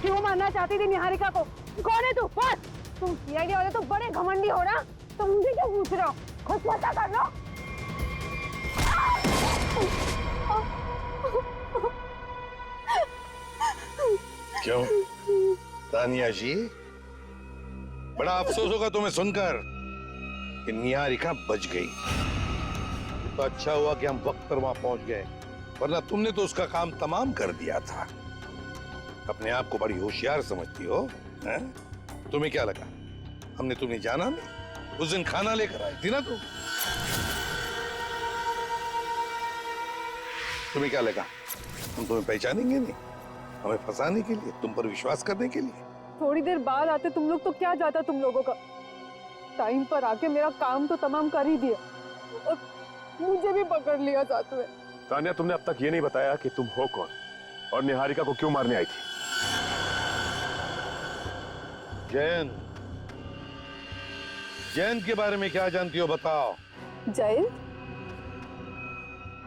क्यों मारना चाहती थी निहारिका को? कौन है तू? बस, तुम सीआईडी वाले तो बड़े घमंडी हो ना, तो मुझे क्यों पूछ रहे हो? खुद पता कर लो। क्यों तानिया जी, बड़ा अफसोस होगा तुम्हें सुनकर कि निहारिका बच गई। तो अच्छा हुआ कि हम वक्त पर वहां पहुंच गए, वरना तुमने तो उसका काम तमाम कर दिया था। अपने आप को बड़ी होशियार समझती हो, हैं? तुम्हें क्या लगा हमने तुम्हें जाना नहीं? उस दिन खाना लेकर आई थी ना तुम। तुम्हें क्या लगा हम तुम्हें पहचानेंगे नहीं? हमें फंसाने के लिए, तुम पर विश्वास करने के लिए। थोड़ी देर बाद आते तुम लोग तो क्या जाता तुम लोगों का। टाइम पर आके मेरा काम तो तमाम कर ही दिया, और मुझे भी पकड़ लिया साथ में। तानिया, तुमने अब तक ये नहीं बताया कि तुम हो कौन और निहारिका को क्यों मारने आई थी? जयंत, जयंत के बारे में क्या जानती हो बताओ। जयंत?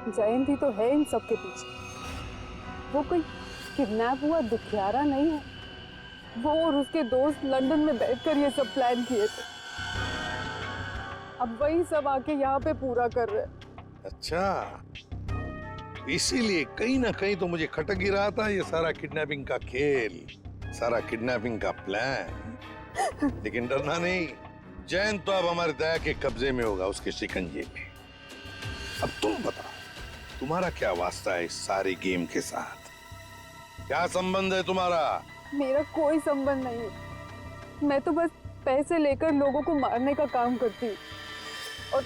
जयंत ही तो है इन सब के पीछे। वो कोई किडनैप हुआ दुखियारा नहीं है। वो और उसके दोस्त लंदन में बैठकर ये सब प्लान किए थे। अब वही सब आके यहाँ पे पूरा कर रहे हैं। अच्छा, इसीलिए कहीं ना कहीं तो मुझे खटक ही रहा था ये सारा किडनैपिंग का खेल, सारा किडनैपिंग का प्लान। लेकिन डरना नहीं, जैन तो अब हमारे दया के कब्जे में होगा, उसके शिकंजे में। अब तुम बताओ, तुम्हारा क्या वास्ता है इस सारे गेम के साथ? क्या संबंध है तुम्हारा? मेरा कोई संबंध नहीं है। मैं तो बस पैसे लेकर लोगों को मारने का काम करती हूँ। और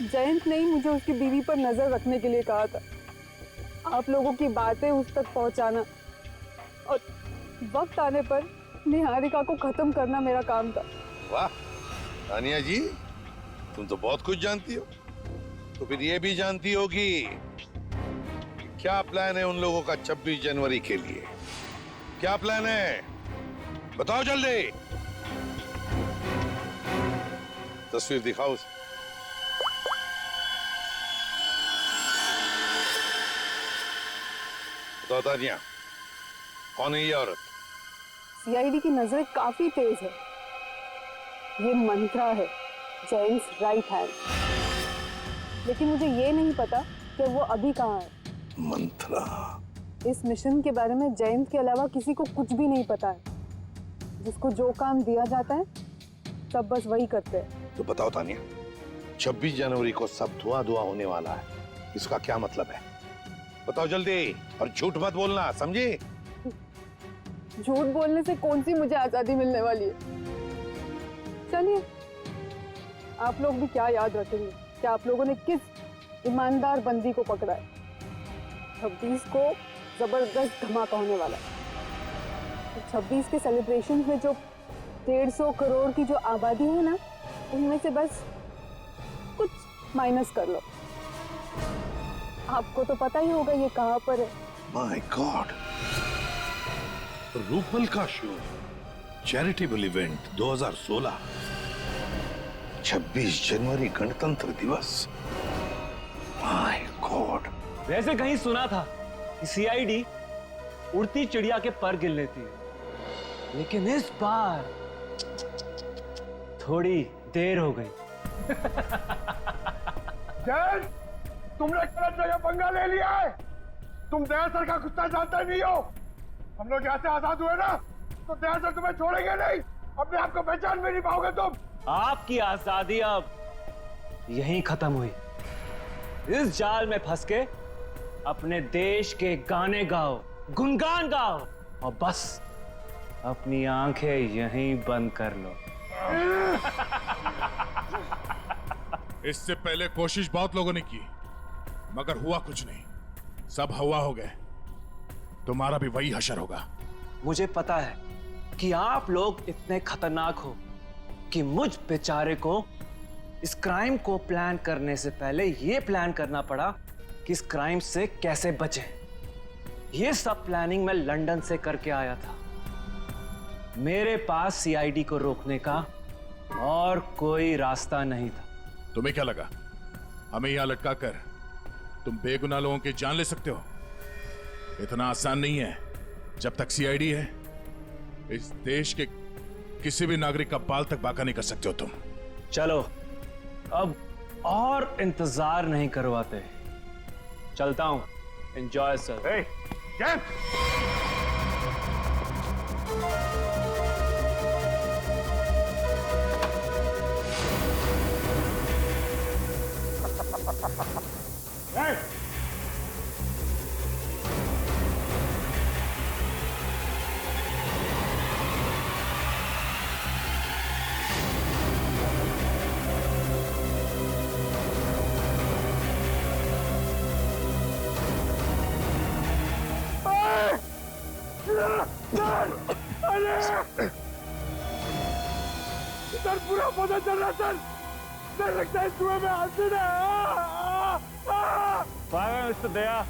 जयंत ने ही मुझे उसकी बीवी पर नजर रखने के लिए कहा था। आप लोगों की बातें उस तक पहुंचाना और वक्त आने पर निहारिका को खत्म करना मेरा काम था। वाह तानिया जी, तुम तो बहुत कुछ जानती हो। तो फिर ये भी जानती होगी कि क्या प्लान है उन लोगों का 26 जनवरी के लिए? क्या प्लान है बताओ जल्दी। तस्वीर दिखाओ। बताओ तानिया, कौन है ये औरत? सीआईडी की नजर काफी तेज है। ये मंत्रा है, जेम्स राइट हैंड। लेकिन मुझे ये नहीं पता कि वो अभी कहाँ है। मंत्रा? इस मिशन के बारे में जयंत के अलावा किसी को कुछ भी नहीं पता है। जिसको जो काम दिया जाता है सब बस वही करते हैं। तो बताओ तानिया, 26 जनवरी को सब धुआं धुआं होने वाला है, इसका क्या मतलब है? बताओ जल्दी, और झूठ मत बोलना, समझे? झूठ बोलने से कौन सी मुझे आजादी मिलने वाली है? चलिए, आप लोग भी क्या याद रखेंगे कि आप लोगों ने किस ईमानदार बंदी को पकड़ा है। 26 को जबरदस्त धमाका होने वाला है। 26 के सेलिब्रेशन में जो 150 करोड़ की जो आबादी है ना, उनमें से बस कुछ माइनस कर लो। आपको तो पता ही होगा ये कहाँ पर है। माय गॉड, रूपल का शो, चैरिटेबल इवेंट 2016, 26 जनवरी गणतंत्र दिवस। My God. वैसे कहीं सुना था कि सीआईडी उड़ती चिड़िया के पर गिन लेती है, लेकिन इस बार थोड़ी देर हो गई। जैन, तुमने गलत जगह पंगा ले लिया है। तुम दया सर का कुत्ता जानते नहीं हो। हम लोग यहाँ से आजाद हुए ना, तो दया सर तुम्हें छोड़ेंगे नहीं। अपने आप को पहचान भी नहीं पाओगे तुम। आपकी आजादी अब यहीं खत्म हुई। इस जाल में फंस के अपने देश के गाने गाओ, गुनगान गाओ, और बस अपनी आंखें यहीं बंद कर लो। इससे पहले कोशिश बहुत लोगों ने की, मगर हुआ कुछ नहीं। सब हवा हो गए। तुम्हारा भी वही हशर होगा। मुझे पता है कि आप लोग इतने खतरनाक हो कि मुझ बेचारे को इस क्राइम को प्लान करने से पहले ये प्लान करना पड़ा कि इस क्राइम से कैसे बचें। ये सब प्लानिंग मैं लंदन से करके आया था। मेरे पास सीआईडी को रोकने का और कोई रास्ता नहीं था। तुम्हें क्या लगा हमें यहां लटका कर तुम बेगुनाह लोगों की जान ले सकते हो? इतना आसान नहीं है। जब तक सीआईडी है, इस देश के किसी भी नागरिक का बाल तक बाका नहीं कर सकते हो तुम। चलो, अब और इंतजार नहीं करवाते, चलता हूं। Enjoy sir. सर पूरा पता चल रहा सर। सर लगता है कुएं में एसिड है। फायर मिस्टर दया,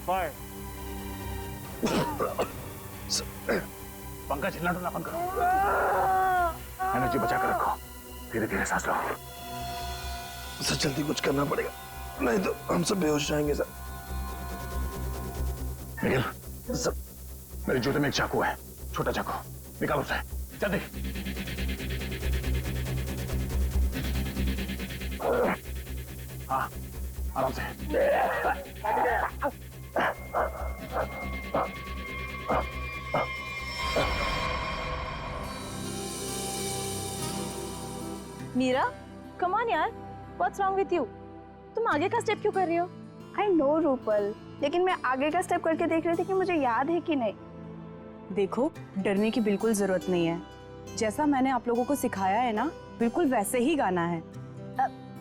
फायर। पंकज, हिलना डुलना बंद करो। एनर्जी बचा कर रखो। धीरे धीरे सांस लो। सर जल्दी कुछ करना पड़ेगा, नहीं तो हम सब बेहोश जाएंगे सर। निखिल, सर मेरे जूते में एक चाकू है, छोटा चाकू, निकालो उसे जल्दी। हाँ, आराम से। मीरा, कम ऑन यार, व्हाट्स रॉन्ग विद यू? तुम आगे का स्टेप क्यों कर रही हो? आई नो रूपल, लेकिन मैं आगे का स्टेप करके देख रही थी कि मुझे याद है कि नहीं। देखो, डरने की बिल्कुल जरूरत नहीं है। जैसा मैंने आप लोगों को सिखाया है ना, बिल्कुल वैसे ही गाना है।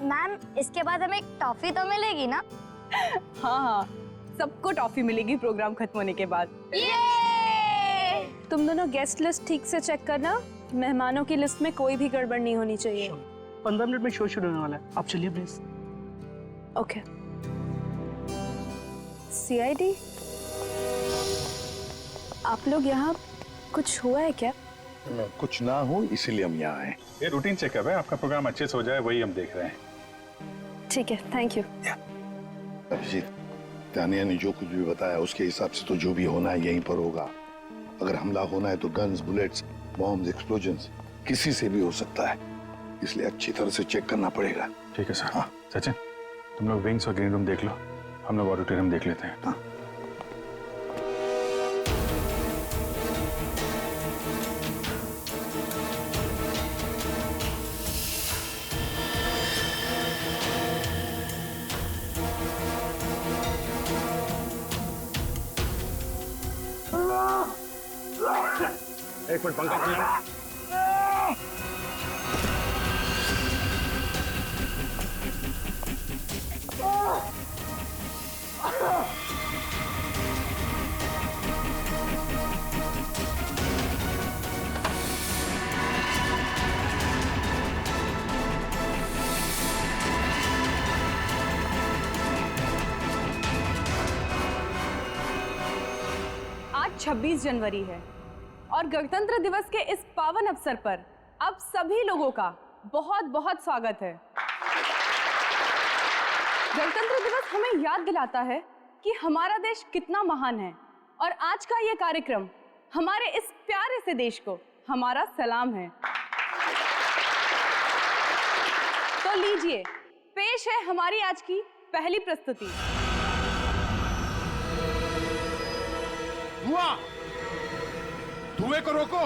मैम, इसके बाद हमें टॉफी तो मिलेगी ना? हाँ हाँ, सबको टॉफी मिलेगी प्रोग्राम खत्म होने के बाद। तुम दोनों गेस्ट लिस्ट ठीक से चेक करना, मेहमानों की लिस्ट में कोई भी गड़बड़ नहीं होनी चाहिए। 15 मिनट में शो शुरू होने वाला है, आप चलिए प्लीज। ओके। सीआईडी, आप लोग यहाँ, कुछ हुआ है क्या? कुछ ना हो इसीलिए हम यहाँ आए। ये रूटीन चेकअप है, आपका प्रोग्राम अच्छे से हो जाए वही हम देख रहे हैं। ठीक है, थैंक यू। अभिजीत, तानिया ने जो कुछ भी बताया उसके हिसाब से तो जो भी होना है यहीं पर होगा। अगर हमला होना है तो गन्स, बुलेट्स, बॉम्ब्स, एक्सप्लोजन्स किसी से भी हो सकता है, इसलिए अच्छी तरह से चेक करना पड़ेगा। ठीक है सर। हाँ सचिन, तुम लोग विंग्स और ग्रीन रूम देख लो, हम लोग ऑडिटोरियम देख लेते हैं। हाँ। एक मिनट, पंखा चला। आज 26 जनवरी है और गणतंत्र दिवस के इस पावन अवसर पर आप सभी लोगों का बहुत बहुत स्वागत है। गणतंत्र दिवस हमें याद दिलाता है कि हमारा देश कितना महान है और आज का ये कार्यक्रम हमारे इस प्यारे से देश को हमारा सलाम है। तो लीजिए, पेश है हमारी आज की पहली प्रस्तुति। धुएं को रोको।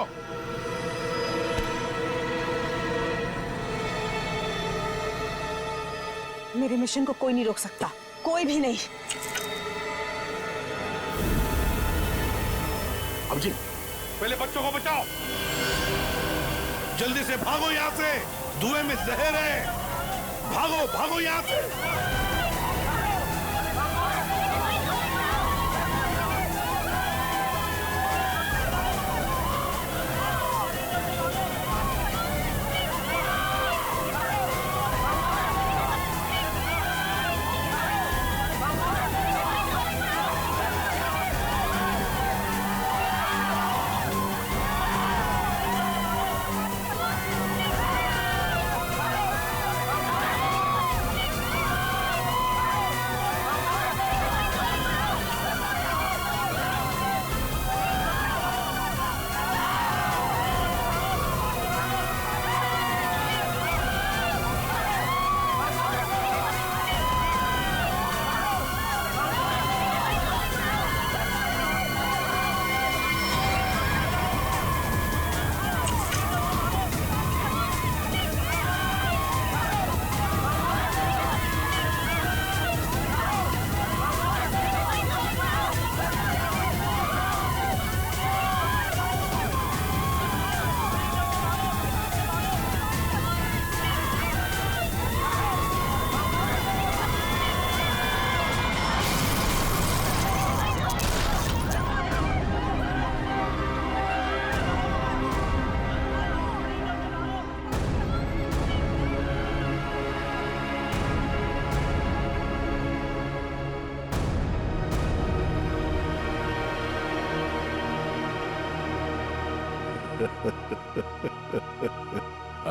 मेरे मिशन को कोई नहीं रोक सकता, कोई भी नहीं। अभिजीत, पहले बच्चों को बचाओ, जल्दी से भागो यहाँ से, धुएं में जहर है, भागो भागो यहाँ से।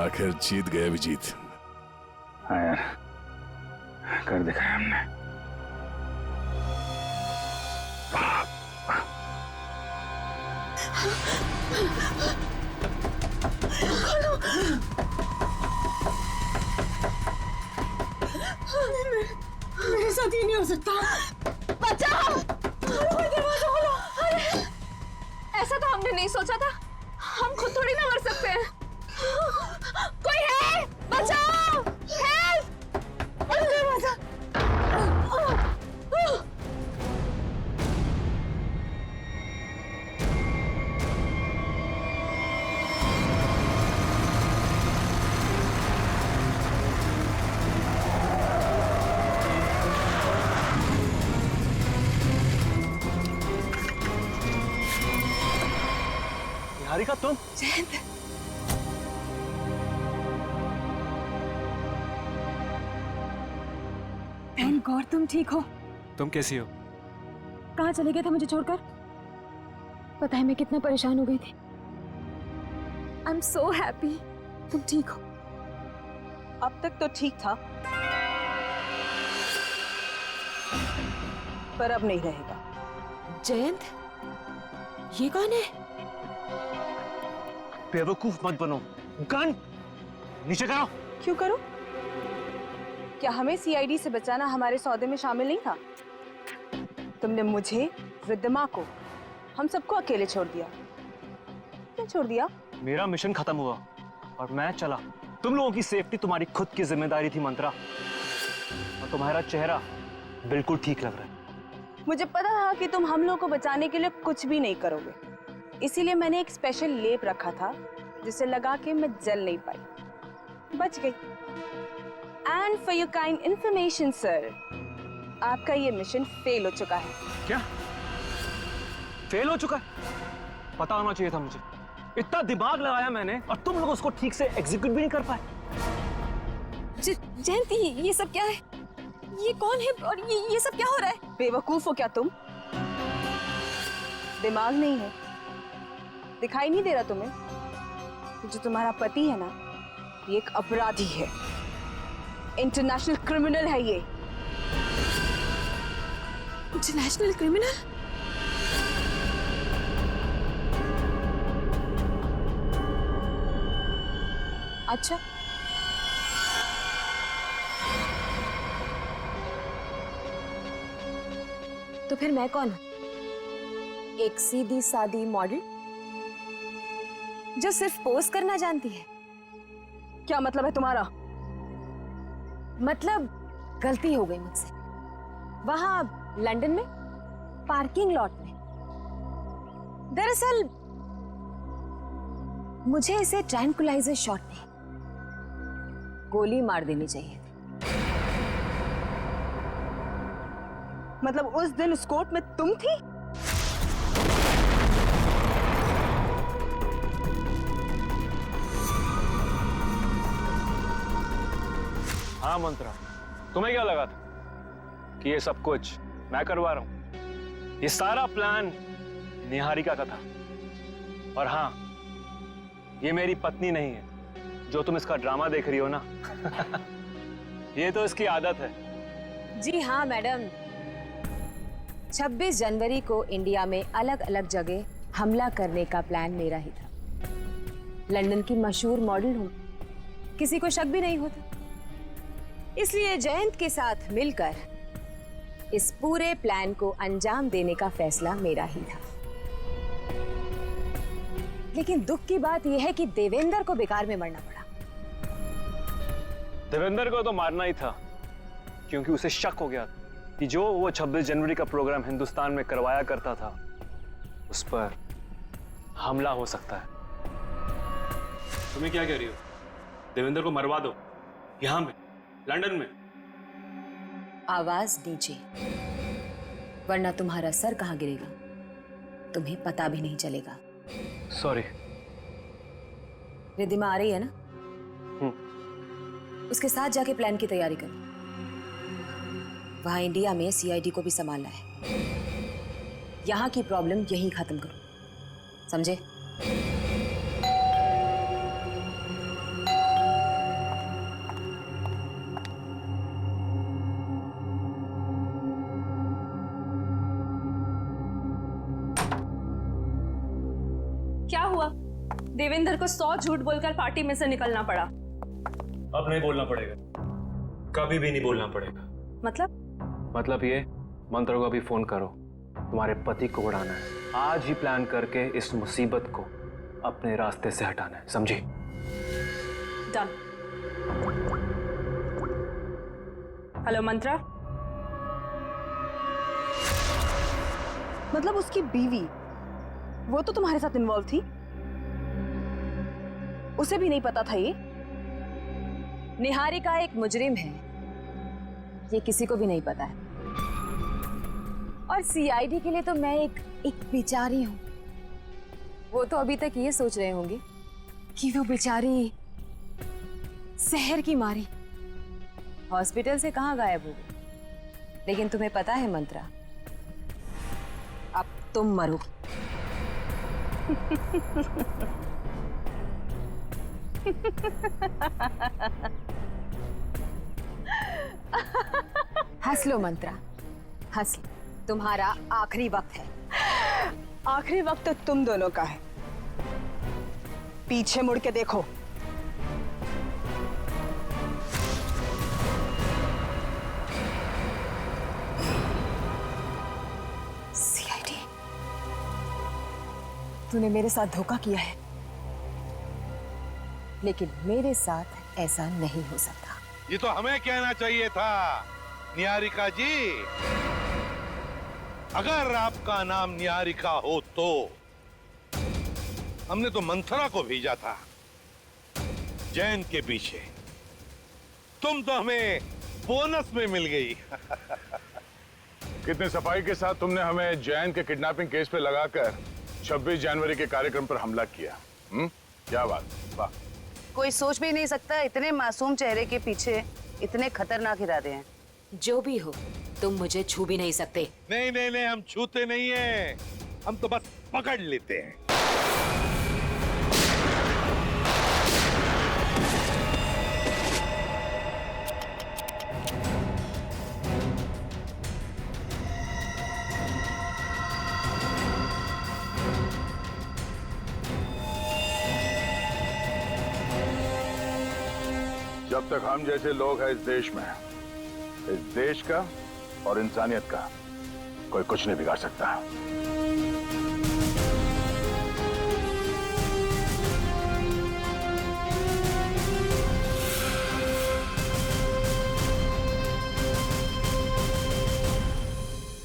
आखिर जीत गए अभिजीत। हाँ यार, कर दिखाया हमने। मेरे साथ ये नहीं हो सकता। बचाओ! दरवाजा खोलो! अरे, ऐसा तो हमने नहीं सोचा था। हम खुद थोड़ी ना मर सकते हैं। कोई है? बचाओ! निहारिका तुम? जयंत, थैंक गॉड तुम ठीक हो। तुम कैसी हो? कहाँ चले गए थे मुझे छोड़कर? पता है मैं कितना परेशान हो गई थी। आई एम सो हैप्पी तुम ठीक हो। अब तक तो ठीक था, पर अब नहीं रहेगा। जयंत, ये कौन है? बेवकूफ मत बनो। गन नीचे करो। क्यों करो? क्या हमें सीआईडी से बचाना हमारे सौदे में शामिल नहीं था? तुमने मुझे, रिद्धिमा को, हम सबको अकेले छोड़ दिया। क्यों छोड़ दिया? मेरा मिशन खत्म हुआ और मैं चला। तुम लोगों की सेफ्टी तुम्हारी खुद की जिम्मेदारी थी मंत्रा, और तुम्हारा चेहरा बिल्कुल ठीक लग रहा है। मुझे पता था कि तुम हम लोगों को बचाने के लिए कुछ भी नहीं करोगे, इसीलिए मैंने एक स्पेशल लेप रखा था जिसे लगा के मैं जल नहीं पाई, बच गई। And for your kind information sir, आपका ये मिशन फेल हो चुका है। क्या फेल हो चुका है? पता होना चाहिए था मुझे। इतना दिमाग लगाया मैंने और तुम लोग उसको ठीक से एग्जीक्यूट भी नहीं कर पाए। जयंती, ये सब क्या है? ये कौन है और ये सब क्या हो रहा है? बेवकूफ हो क्या तुम? दिमाग नहीं है? दिखाई नहीं दे रहा तुम्हें? जो तुम्हारा पति है ना, ये एक अपराधी है, इंटरनेशनल क्रिमिनल है ये। International criminal? अच्छा, तो फिर मैं कौन हूं? एक सीधी सादी मॉडल जो सिर्फ पोज करना जानती है? क्या मतलब है तुम्हारा? मतलब गलती हो गई मुझसे वहां लंदन में पार्किंग लॉट में। दरअसल मुझे इसे ट्रैंकुलाइजर शॉट में गोली मार देनी चाहिए। मतलब उस दिन उस कोर्ट में तुम थी? हाँ मंत्रा, तुम्हें क्या लगा था कि ये सब कुछ मैं करवा रहा हूं? ये सारा प्लान निहारिका का था। और हाँ, ये मेरी पत्नी नहीं है जो तुम इसका ड्रामा देख रही हो ना। ये तो इसकी आदत है। जी हाँ मैडम, 26 जनवरी को इंडिया में अलग अलग जगह हमला करने का प्लान मेरा ही था। लंदन की मशहूर मॉडल हूं, किसी को शक भी नहीं होता। इसलिए जयंत के साथ मिलकर इस पूरे प्लान को अंजाम देने का फैसला मेरा ही था। लेकिन दुख की बात यह है कि देवेंद्र को बेकार में मरना पड़ा। देवेंद्र को तो मारना ही था, क्योंकि उसे शक हो गया कि जो वो 26 जनवरी का प्रोग्राम हिंदुस्तान में करवाया करता था, उस पर हमला हो सकता है। तुम्हें क्या कह रही हो? देवेंद्र को मरवा दो, यहां में लंदन में। आवाज नीचे, वरना तुम्हारा सर कहां गिरेगा तुम्हें पता भी नहीं चलेगा। सॉरी। रिद्धिमा आ रही है ना? उसके साथ जाके प्लान की तैयारी करो। वहां इंडिया में सीआईडी को भी संभालना है। यहां की प्रॉब्लम यहीं खत्म करो, समझे? क्या हुआ? देवेंद्र को 100 झूठ बोलकर पार्टी में से निकलना पड़ा। अब नहीं बोलना पड़ेगा, कभी भी नहीं बोलना पड़ेगा। मतलब ये, मंत्र को अभी फोन करो, तुम्हारे पति को उड़ाना है। आज ही प्लान करके इस मुसीबत को अपने रास्ते से हटाना है, समझी? डन। हेलो मंत्रा। मतलब उसकी बीवी, वो तो तुम्हारे साथ इन्वॉल्व थी? उसे भी नहीं पता था ये? निहारिका एक मुजरिम है, ये किसी को भी नहीं पता है। और सीआईडी के लिए तो मैं एक बेचारी हूं। वो तो अभी तक ये सोच रहे होंगे कि वो बेचारी शहर की मारी हॉस्पिटल से कहाँ गायब हो गई। लेकिन तुम्हें पता है मंत्रा, अब तुम मरो। हंस लो मंत्रा, हंस लो। तुम्हारा आखिरी वक्त है। आखिरी वक्त तो तुम दोनों का है। पीछे मुड़ के देखो। सीआईडी, तूने मेरे साथ धोखा किया है, लेकिन मेरे साथ ऐसा नहीं हो सकता। ये तो हमें कहना चाहिए था निहारिका जी। अगर आपका नाम निहारिका हो तो हमने तो मंथरा को भेजा था जैन के पीछे। तुम तो हमें बोनस में मिल गई। कितने सफाई के साथ तुमने हमें जैन के किडनैपिंग केस पे लगाकर 26 जनवरी के कार्यक्रम पर हमला किया। क्या बात, वाह। कोई सोच भी नहीं सकता इतने मासूम चेहरे के पीछे इतने खतरनाक इरादे हैं। जो भी हो, तुम मुझे छू भी नहीं सकते। नहीं नहीं नहीं, हम छूते नहीं हैं, हम तो बस पकड़ लेते हैं। जब तक हम जैसे लोग हैं इस देश में, इस देश का और इंसानियत का कोई कुछ नहीं बिगाड़ सकता।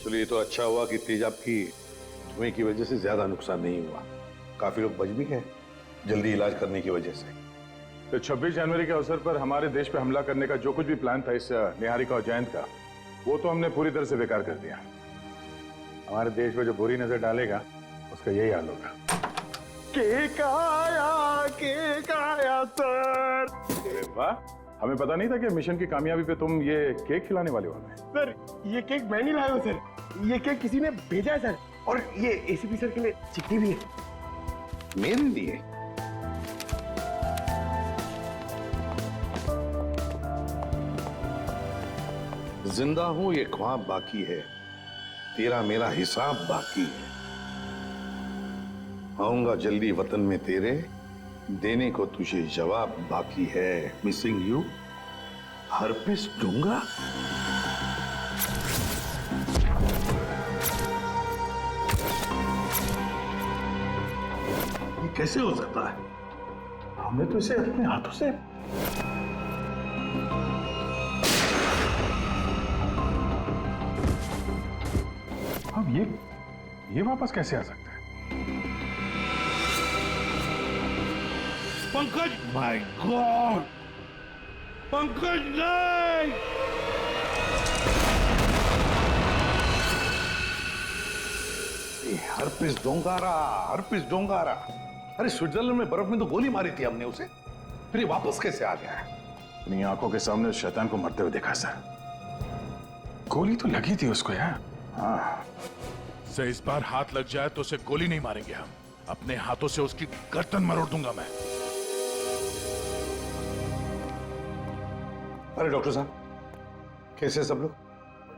चलिए, तो अच्छा हुआ कि तेजाब की धुएं की वजह से ज्यादा नुकसान नहीं हुआ। काफी लोग बच भी गए जल्दी इलाज करने की वजह से। तो 26 जनवरी के अवसर पर हमारे देश पे हमला करने का जो कुछ भी प्लान था इस निहारिका और जयंत का, वो तो हमने पूरी तरह से बेकार कर दिया। हमारे देश में जो बुरी नजर डालेगा उसका यही हाल होगा। केक आया सर। अरे वाह, हमें पता नहीं था कि मिशन की कामयाबी पे तुम ये केक खिलाने वाले हो हमें। सर, ये केक मैं नहीं लाया हूं सर, ये केक किसी ने भेजा है सर। और ये एसीपी सर के लिए चिट्ठी भी है। मेरे लिए? जिंदा हूं ये ख्वाब बाकी है, तेरा मेरा हिसाब बाकी है। आऊंगा जल्दी वतन में तेरे, देने को तुझे जवाब बाकी है। मिसिंग यू, हरपिस दूंगा। ये कैसे हो सकता है? हमने तो इसे अपने हाथों से अब ये वापस कैसे आ सकता है? पंकज, माय गॉड, पंकज नहीं! हरपिस डोंगारा। अरे स्विट्जरलैंड में बर्फ में तो गोली मारी थी हमने उसे, फिर ये वापस कैसे आ गया है? अपनी आंखों के सामने उस शैतान को मरते हुए देखा सर। गोली तो लगी थी उसको यार। हाँ, से इस बार हाथ लग जाए तो उसे गोली नहीं मारेंगे हम, अपने हाथों से उसकी गर्दन मरोड़ दूंगा मैं। अरे डॉक्टर साहब, कैसे सब लोग?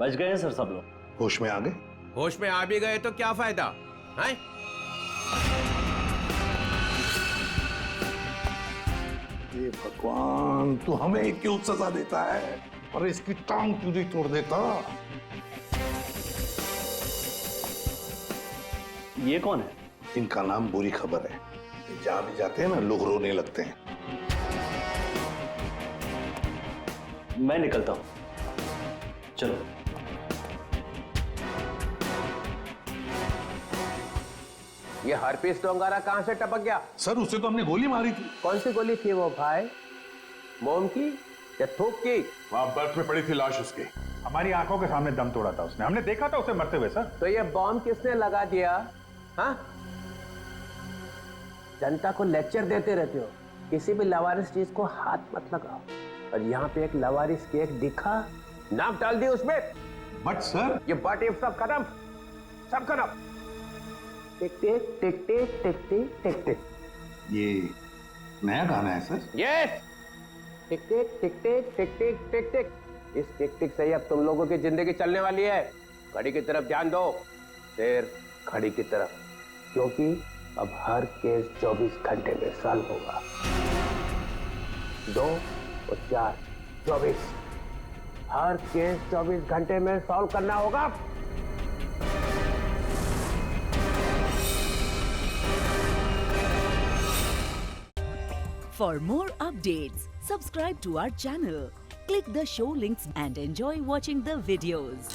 बच गए हैं सर सब लोग। होश में आ गए? होश में आ भी गए तो क्या फायदा है? ये भगवान, तू हमें क्यों सजा देता है? और इसकी टांग क्यों नहीं तोड़ देता? ये कौन है? इनका नाम बुरी खबर है। जहां भी जाते हैं ना, लोग रोने लगते हैं। मैं निकलता हूं, चलो। ये हरपिस डोंगारा कहां से टपक गया? सर, उसे तो हमने गोली मारी थी। कौन सी गोली थी वो भाई? मोम की या थूक की? वहां बर्फ में पड़ी थी लाश उसकी। हमारी आंखों के सामने दम तोड़ा था उसने, हमने देखा था उसे मरते हुए सर। तो ये बॉम्ब किसने लगा दिया? हाँ? जनता को लेक्चर देते रहते हो। किसी भी लवारिस चीज को हाथ मत लगाओ। और यहाँ पे एक लवारिस केक दिखा, नाम डाल दिया उसमें। बट सर, ये बट ये सब खत्म, सब खत्म। टिक टिक टिक टिक टिक टिक टिक टिक। ये नया गाना है सर? यस, टिक टिक टिक टिक टिक टिक टिक टिक। इस टिक टिक से ही अब तुम लोगों की जिंदगी चलने वाली है। घड़ी की तरफ ध्यान दो, फिर घड़ी की तरफ, क्योंकि अब हर केस 24 घंटे में सॉल्व होगा। 2 और 4 24, हर केस 24 घंटे में सॉल्व करना होगा। For more updates, subscribe to our channel, click the show links and enjoy watching the videos.